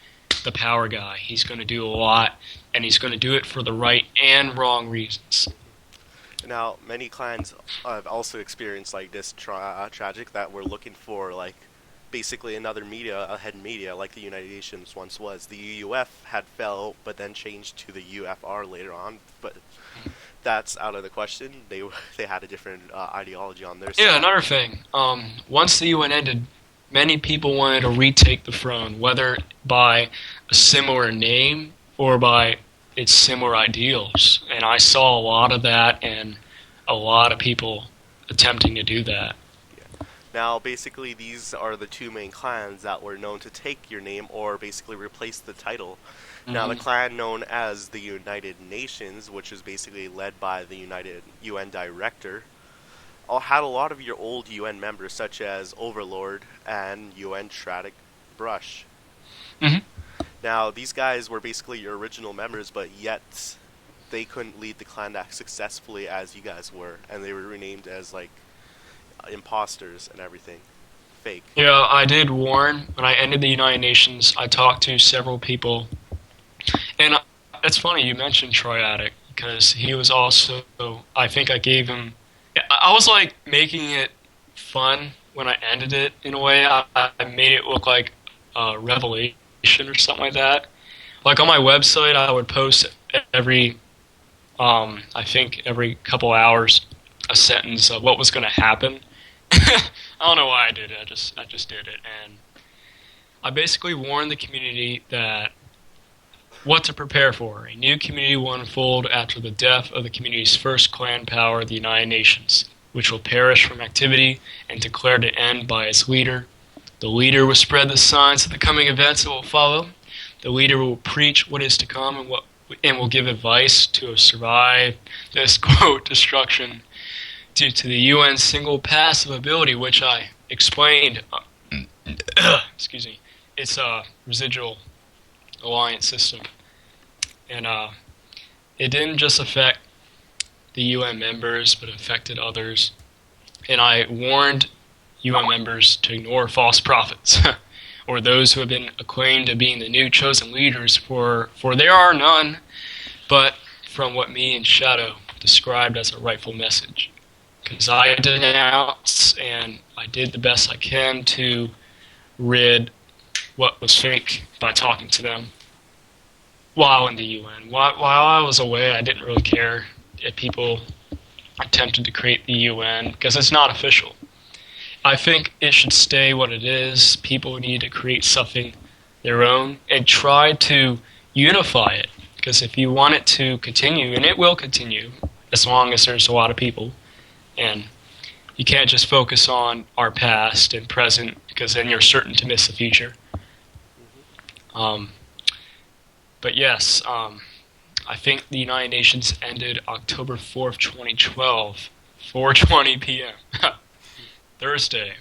S2: the power guy. He's going to do a lot, and he's going to do it for the right and wrong reasons.
S1: Now, many clans have also experienced like this tragic that we're looking for like basically another media, a head media like the United Nations once was. The UUF had fell, but then changed to the UFR later on. But that's out of the question. They they had a different ideology on their
S2: Yeah,
S1: side.
S2: another thing. Once the UN ended, many people wanted to retake the throne, whether by a similar name or by its similar ideals. And I saw a lot of that and a lot of people attempting to do that.
S1: Now, basically, these are the two main clans that were known to take your name or basically replace the title. Now, the
S2: Hmm.
S1: clan known as the United Nations, which is basically led by the United UN Director, had a lot of your old UN members, such as Overlord and UN Tradic Brush.
S2: Hmm.
S1: Now, these guys were basically your original members, but yet they couldn't lead the clan that successfully as you guys were, and they were renamed as like imposters and everything, fake.
S2: Yeah, I did warn when I ended the United Nations. I talked to several people, and it's funny you mentioned Troyatic because he was also. I think I gave him. I was like making it fun when I ended it in a way. I made it look like a revelation or something like that. Like on my website, I would post every, I think every couple hours, a sentence of what was going to happen. I don't know why I did it. I just did it, and I basically warned the community that what to prepare for. A new community will unfold after the death of the community's first clan power, the United Nations, which will perish from activity and declare to end by its leader. The leader will spread the signs of the coming events that will follow. The leader will preach what is to come and will give advice to survive this quote destruction due to the UN's single passive ability, which I explained. Excuse me. It's a residual alliance system, and it didn't just affect the UN members, but affected others. And I warned UN members to ignore false prophets, or those who have been acclaimed of being the new chosen leaders, for there are none, but from what me and Shadow described as a rightful message. Because I denounced and I did the best I can to rid what was fake by talking to them while in the UN. While I was away, I didn't really care if people attempted to create the UN because it's not official. I think it should stay what it is. People need to create something their own and try to unify it. Because if you want it to continue, and it will continue as long as there's a lot of people, and you can't just focus on our past and present because then you're certain to miss the future. Um, but yes, I think the United Nations ended October 4th, 2012, 4:20 p.m. Thursday.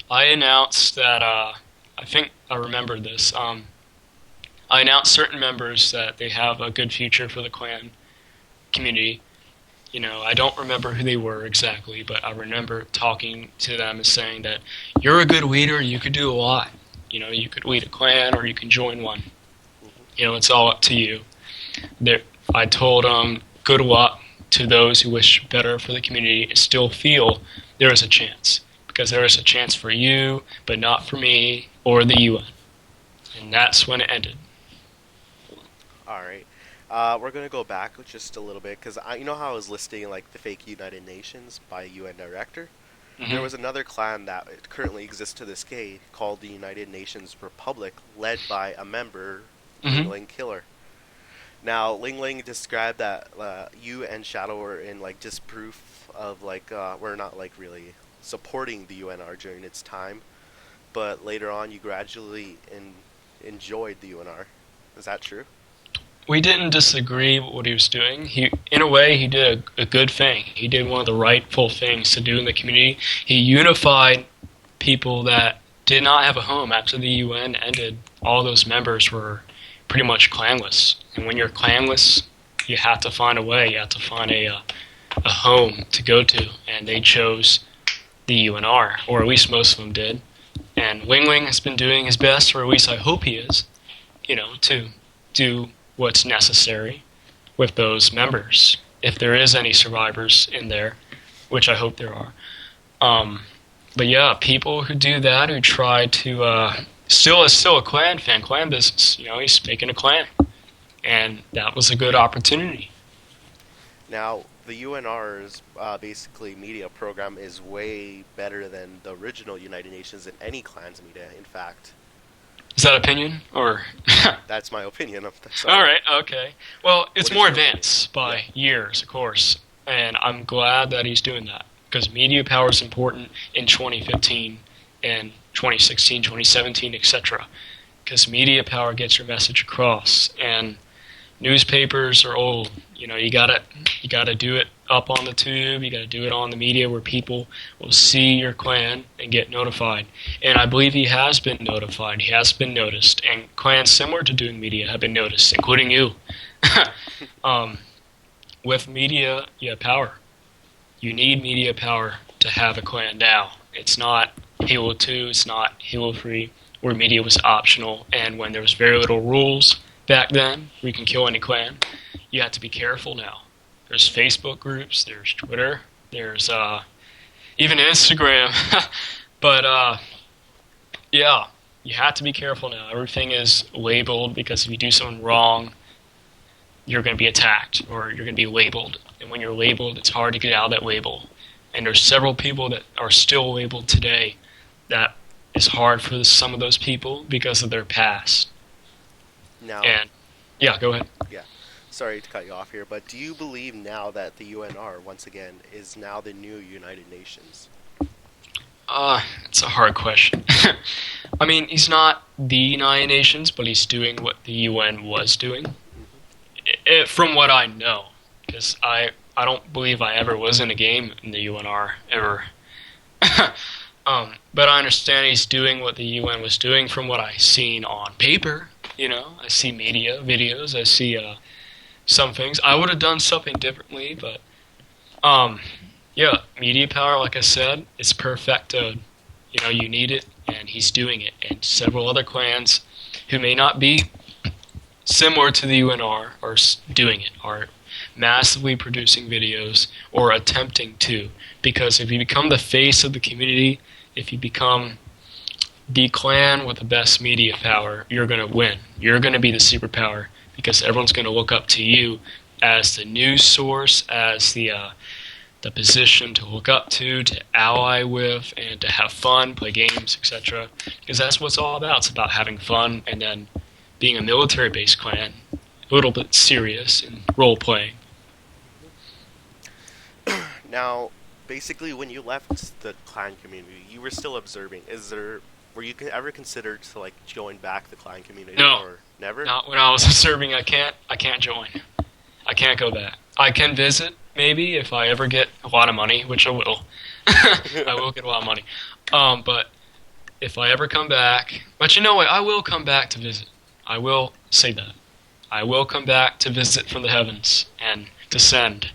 S2: I announced that I think I remembered this. I announced certain members that they have a good future for the clan community. You know, I don't remember who they were exactly, but I remember talking to them and saying that you're a good leader, you could do a lot. You know, you could lead a clan or you can join one. You know, it's all up to you. I told them good luck to those who wish better for the community and still feel there is a chance. Because there is a chance for you, but not for me or the UN. And that's when it ended.
S1: All right. We're gonna go back just a little bit because you know how I was listing like the fake United Nations by UN director. There
S2: Hmm.
S1: was another clan that currently exists to this day called the United Nations Republic, led by a member, Ling
S2: Hmm.
S1: Ling Killer. Now, Ling Ling described that you and Shadow were in like disproof of like we're not like really supporting the UNR during its time, but later on you gradually enjoyed the UNR. Is that true?
S2: We didn't disagree with what he was doing. In a way, he did a good thing. He did one of the rightful things to do in the community. He unified people that did not have a home after the UN ended. All those members were pretty much clanless. And when you're clanless, you have to find a way. You have to find a home to go to. And they chose the UNR, or at least most of them did. And Wing Wing has been doing his best, or at least I hope he is, you know, to do what's necessary with those members. If there is any survivors in there, which I hope there are. But yeah, people who do that, who try to still is still a clan business. You know, he's making a clan, and that was a good opportunity.
S1: Now, the UNR's basically media program is way better than the original United Nations and any clan's media. In fact,
S2: Is that opinion or?
S1: that's my opinion.
S2: All
S1: Sorry.
S2: right, okay. Well, it's
S1: What is
S2: more
S1: your opinion?
S2: advanced
S1: Yeah.
S2: by years, of course, and I'm glad that he's doing that because media power is important in 2015 and 2016, 2017, etc. Because media power gets your message across, and newspapers are old. You gotta do it up on the tube. You gotta do it on the media where people will see your clan and get notified. And I believe he has been notified. He has been noticed, and clans similar to doing media have been noticed, including you. um, with media, you have power. You need media power to have a clan now. It's not Halo 2. It's not Halo 3, where media was optional, and when there was very little rules back then, where you can kill any clan. You have to be careful now. There's Facebook groups, there's Twitter, there's even Instagram. But yeah, you have to be careful now. Everything is labeled because if you do something wrong, you're going to be attacked or you're going to be labeled. And when you're labeled, it's hard to get out of that label. And there's several people that are still labeled today that is hard for some of those people because of their past.
S1: Now,
S2: And yeah, go ahead.
S1: yeah. Sorry to cut you off here, but do you believe now that the UNR, once again, is now the new United Nations?
S2: It's a hard question. I mean, he's not the United Nations, but he's doing what the UN was doing. From what I know, because I don't believe I ever was in a game in the UNR, ever. But I understand he's doing what the UN was doing from what I've seen on paper. I see media, videos, I see some things. I would have done something differently, but yeah, media power, like I said, it's perfecto. You need it, and he's doing it. And several other clans who may not be similar to the UNR are doing it, are massively producing videos or attempting to. Because if you become the face of the community, if you become the clan with the best media power, you're going to win. You're going to be the superpower because everyone's going to look up to you as the news source, as the position to look up to ally with, and to have fun, play games, etc. Because that's what it's all about. It's about having fun and then being a military-based clan, a little bit serious and role-playing.
S1: Now, basically, when you left the clan community, you were still observing. Were you ever considered to join back the clan community?
S2: No.
S1: Or never?
S2: Not when I was serving. I can't join. I can't go back. I can visit, maybe, if I ever get a lot of money, which I will. I will get a lot of money. But if I ever come back... But you know what? I will come back to visit. I will say that. I will come back to visit from the heavens and descend.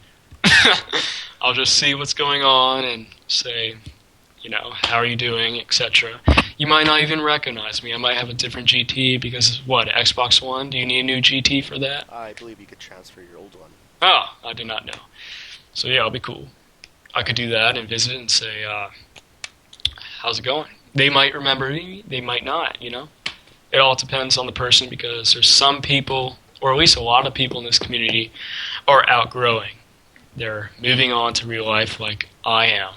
S2: I'll just see what's going on and say, how are you doing, etc. You might not even recognize me. I might have a different GT because, what, Xbox One? Do you need a new GT for that?
S1: I believe you could transfer your old one.
S2: Oh, I did not know. So yeah, it'll be cool. I could do that and visit and say, how's it going? They might remember me, they might not, It all depends on the person because there's some people, or at least a lot of people in this community, are outgrowing. They're moving on to real life like I am.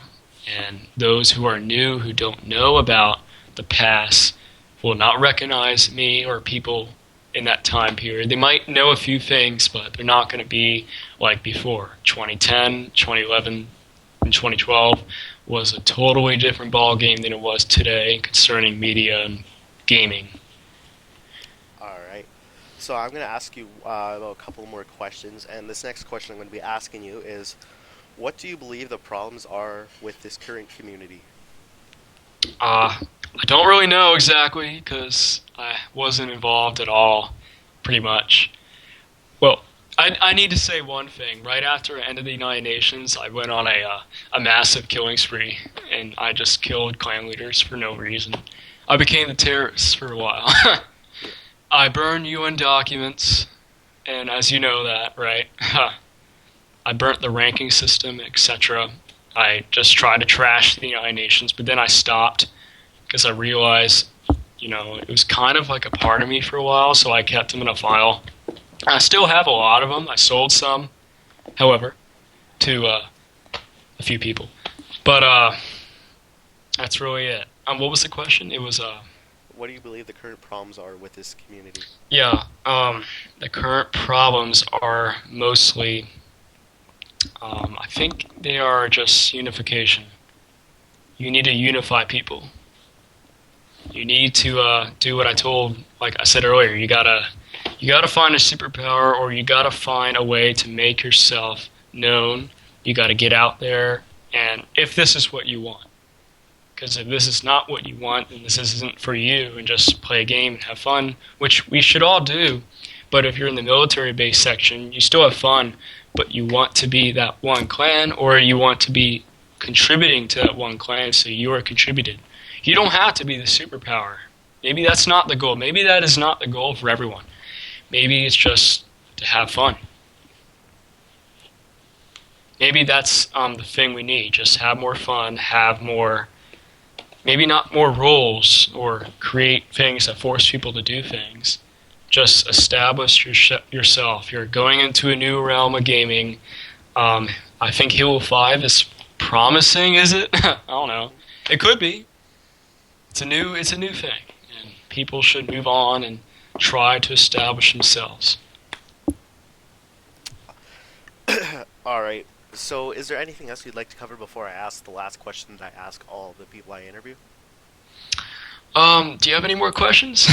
S2: And those who are new, who don't know about the past, will not recognize me or people in that time period. They might know a few things, but they're not going to be like before. 2010, 2011, and 2012 was a totally different ball game than it was today concerning media and gaming.
S1: All right. So I'm going to ask you about a couple more questions, and this next question I'm going to be asking you is, what do you believe the problems are with this current community?
S2: I don't really know exactly because I wasn't involved at all, pretty much. Well, I need to say one thing. Right after the end of the United Nations, I went on a massive killing spree, and I just killed clan leaders for no reason. I became the terrorist for a while. I burned UN documents, and as you know that, right? I burnt the ranking system, etc. I just tried to trash the United Nations, but then I stopped because I realized, it was kind of like a part of me for a while, so I kept them in a file. I still have a lot of them. I sold some, however. to a few people. But that's really it. What was the question? It was
S1: What do you believe the current problems are with this community?
S2: yeah. The current problems are mostly, I think they are just unification. You need to unify people. You need to do what I told, like I said earlier. You gotta find a superpower, or you gotta find a way to make yourself known. You gotta get out there, and if this is what you want. Because if this is not what you want, then this isn't for you, and just play a game and have fun, which we should all do. But if you're in the military base section, you still have fun, but you want to be that one clan, or you want to be contributing to that one clan, so you are contributed. You don't have to be the superpower. Maybe that's not the goal. Maybe that is not the goal for everyone. Maybe it's just to have fun. Maybe that's the thing we need. Just have more fun, have more, maybe not more rules or create things that force people to do things. Just establish yourself. You're going into a new realm of gaming. I think Halo 5 is promising, is it? I don't know. It could be. It's a new thing, and people should move on and try to establish themselves.
S1: All right. So, is there anything else you'd like to cover before I ask the last question that I ask all of the people I interview?
S2: Do you have any more questions?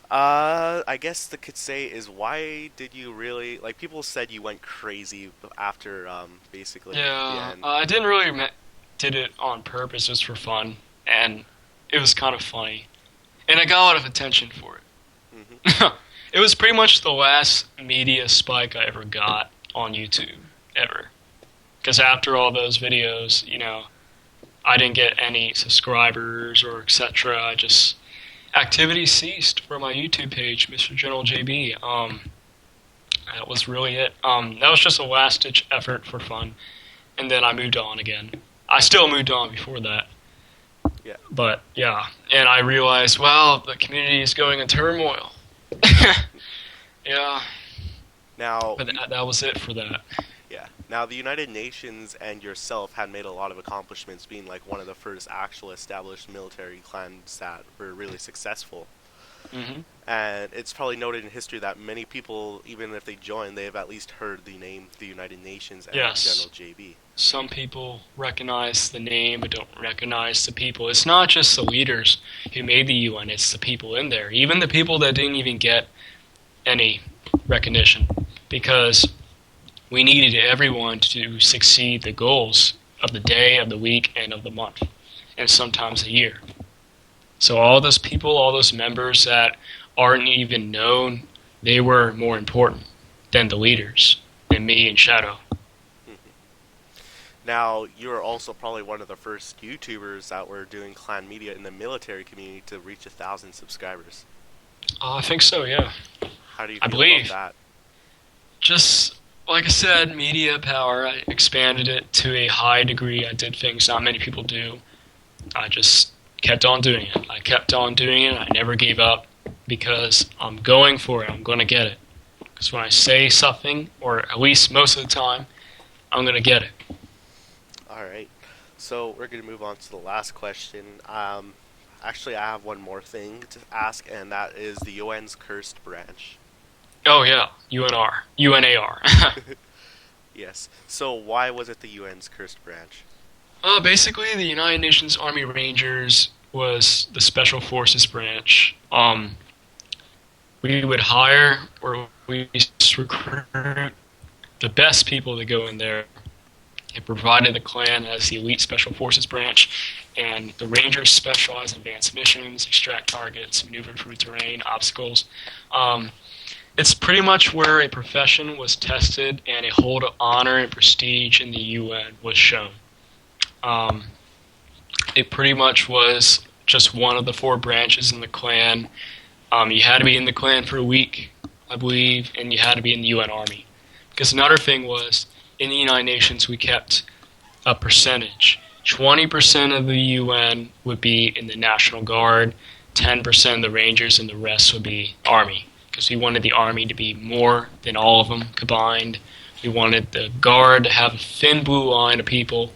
S1: I guess the could say is why did you really like? People said you went crazy after basically the
S2: Yeah,
S1: end.
S2: I didn't really did it on purpose. It was for fun, and it was kind of funny, and I got a lot of attention for it.
S1: Hmm.
S2: It was pretty much the last media spike I ever got on YouTube, ever. Because after all those videos, I didn't get any subscribers or etc. Activity ceased for my YouTube page, Mr. General JB. That was really it. That was just a last-ditch effort for fun, and then I moved on again. I still moved on before that.
S1: Yeah.
S2: But, yeah. And I realized, well, the community is going in turmoil. Yeah.
S1: Now,
S2: But that was it for that.
S1: yeah. Now, the United Nations and yourself had made a lot of accomplishments, being like one of the first actual established military clans that were really successful.
S2: Hmm.
S1: And it's probably noted in history that many people, even if they join, they have at least heard the name the United Nations and
S2: Yes.
S1: General JB.
S2: Some people recognize the name but don't recognize the people. It's not just the leaders who made the UN, it's the people in there. Even the people that didn't even get any recognition. Because we needed everyone to succeed the goals of the day, of the week, and of the month, and sometimes a year. So all those people, all those members that aren't even known, they were more important than the leaders, than me and Shadow.
S1: Now, you're also probably one of the first YouTubers that were doing clan media in the military community to reach 1,000 subscribers.
S2: I think so, yeah.
S1: How do you
S2: I
S1: feel
S2: believe.
S1: about that?
S2: Just like I said, media power. I expanded it to a high degree. I did things not many people do. I just kept on doing it. I kept on doing it. I never gave up because I'm going for it. I'm going to get it. Because when I say something, or at least most of the time, I'm going to get it.
S1: All right. So we're going to move on to the last question. Actually, I have one more thing to ask, and that is the UN's cursed branch.
S2: Oh, yeah. UNR. UNAR.
S1: Yes. So why was it the UN's cursed branch?
S2: Basically, the United Nations Army Rangers was the Special Forces branch. We would hire or we recruit the best people to go in there. It provided the clan as the elite Special Forces branch, and the Rangers specialize in advanced missions, extract targets, maneuver through terrain, obstacles. It's pretty much where a profession was tested and a hold of honor and prestige in the UN was shown. It pretty much was just one of the 4 branches in the clan. You had to be in the clan for a week, I believe, and you had to be in the UN Army. Because another thing was, in the United Nations, we kept a percentage. 20% of the UN would be in the National Guard, 10% of the Rangers, and the rest would be Army. Because we wanted the Army to be more than all of them combined, He wanted the Guard to have a thin blue line of people,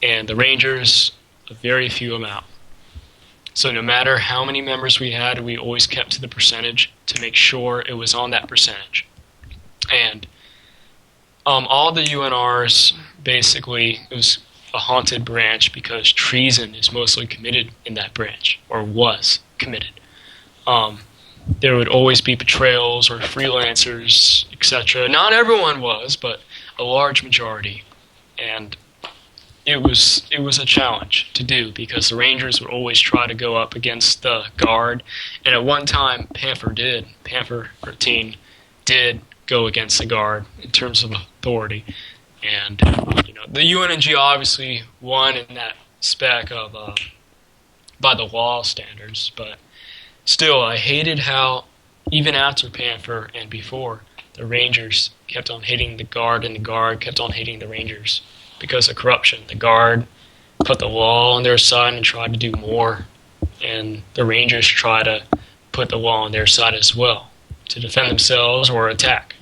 S2: and the Rangers a very few amount. So no matter how many members we had, we always kept to the percentage to make sure it was on that percentage. And all the UNRs, basically, it was a haunted branch because treason is mostly committed in that branch, or was committed. There would always be betrayals or freelancers, etc. Not everyone was, but a large majority. And it was a challenge to do because the Rangers would always try to go up against the Guard, and at one time Panther 13 did go against the Guard in terms of authority, and the UNNG obviously won in that spec of by the law standards, but still I hated how even after Panther and before the Rangers kept on hating the Guard and the Guard kept on hating the Rangers. Because of corruption. The Guard put the law on their side and tried to do more, and the Rangers try to put the law on their side as well to defend themselves or attack.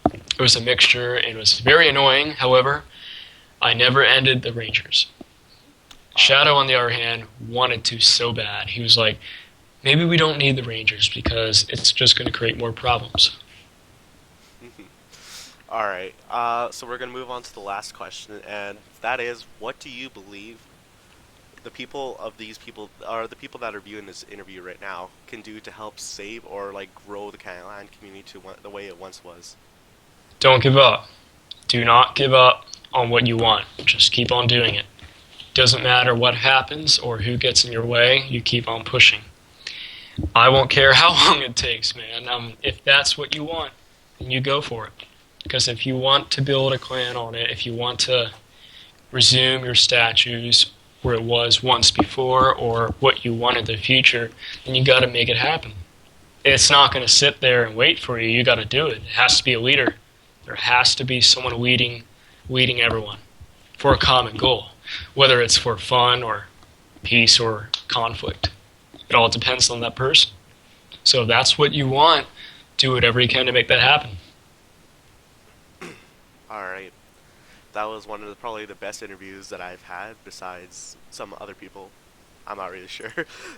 S2: It was a mixture, and it was very annoying. However, I never ended the Rangers. Shadow, on the other hand, wanted to so bad. He was like, maybe we don't need the Rangers because it's just going to create more problems.
S1: Alright, so we're going to move on to the last question, and that is, what do you believe the people of these people, or the people that are viewing this interview right now, can do to help save or, like, grow the Clan community to the way it once was?
S2: Don't give up. Do not give up on what you want. Just keep on doing it. Doesn't matter what happens or who gets in your way, you keep on pushing. I won't care how long it takes, man. If that's what you want, then you go for it. Because if you want to build a clan on it, if you want to resume your statues where it was once before or what you want in the future, then you got to make it happen. It's not going to sit there and wait for you. You got to do it. It has to be a leader. There has to be someone leading everyone for a common goal, whether it's for fun or peace or conflict. It all depends on that person. So if that's what you want, do whatever you can to make that happen.
S1: Alright, that was one of probably the best interviews that I've had, besides some other people. I'm not really sure.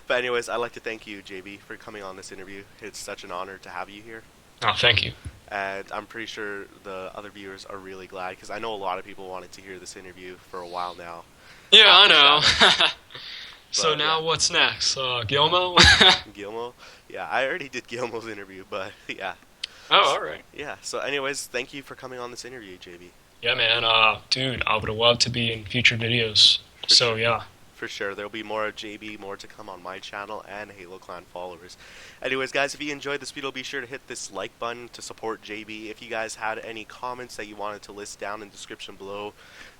S1: But anyways, I'd like to thank you, JB, for coming on this interview. It's such an honor to have you here.
S2: Oh, thank you.
S1: And I'm pretty sure the other viewers are really glad, because I know a lot of people wanted to hear this interview for a while now.
S2: Yeah, I know. So
S1: But,
S2: now
S1: yeah.
S2: what's next? Gilmo?
S1: Gilmo? Yeah, I already did Gilmo's interview, but yeah.
S2: Oh, alright.
S1: Yeah, so anyways, thank you for coming on this interview, JB.
S2: Yeah, man. Dude, I would have loved to be in future videos.
S1: For
S2: So,
S1: sure.
S2: yeah.
S1: For sure, there'll be more of JB, more to come on my channel and Halo Clan followers. Anyways, guys, if you enjoyed this video, be sure to hit this like button to support JB. If you guys had any comments that you wanted to list down in the description below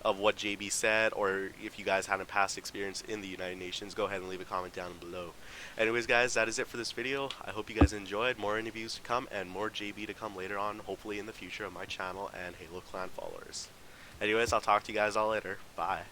S1: of what JB said, or if you guys had a past experience in the United Nations, go ahead and leave a comment down below. Anyways, guys, that is it for this video. I hope you guys enjoyed. More interviews to come and more JB to come later on, hopefully in the future, of my channel and Halo Clan followers. Anyways, I'll talk to you guys all later. Bye.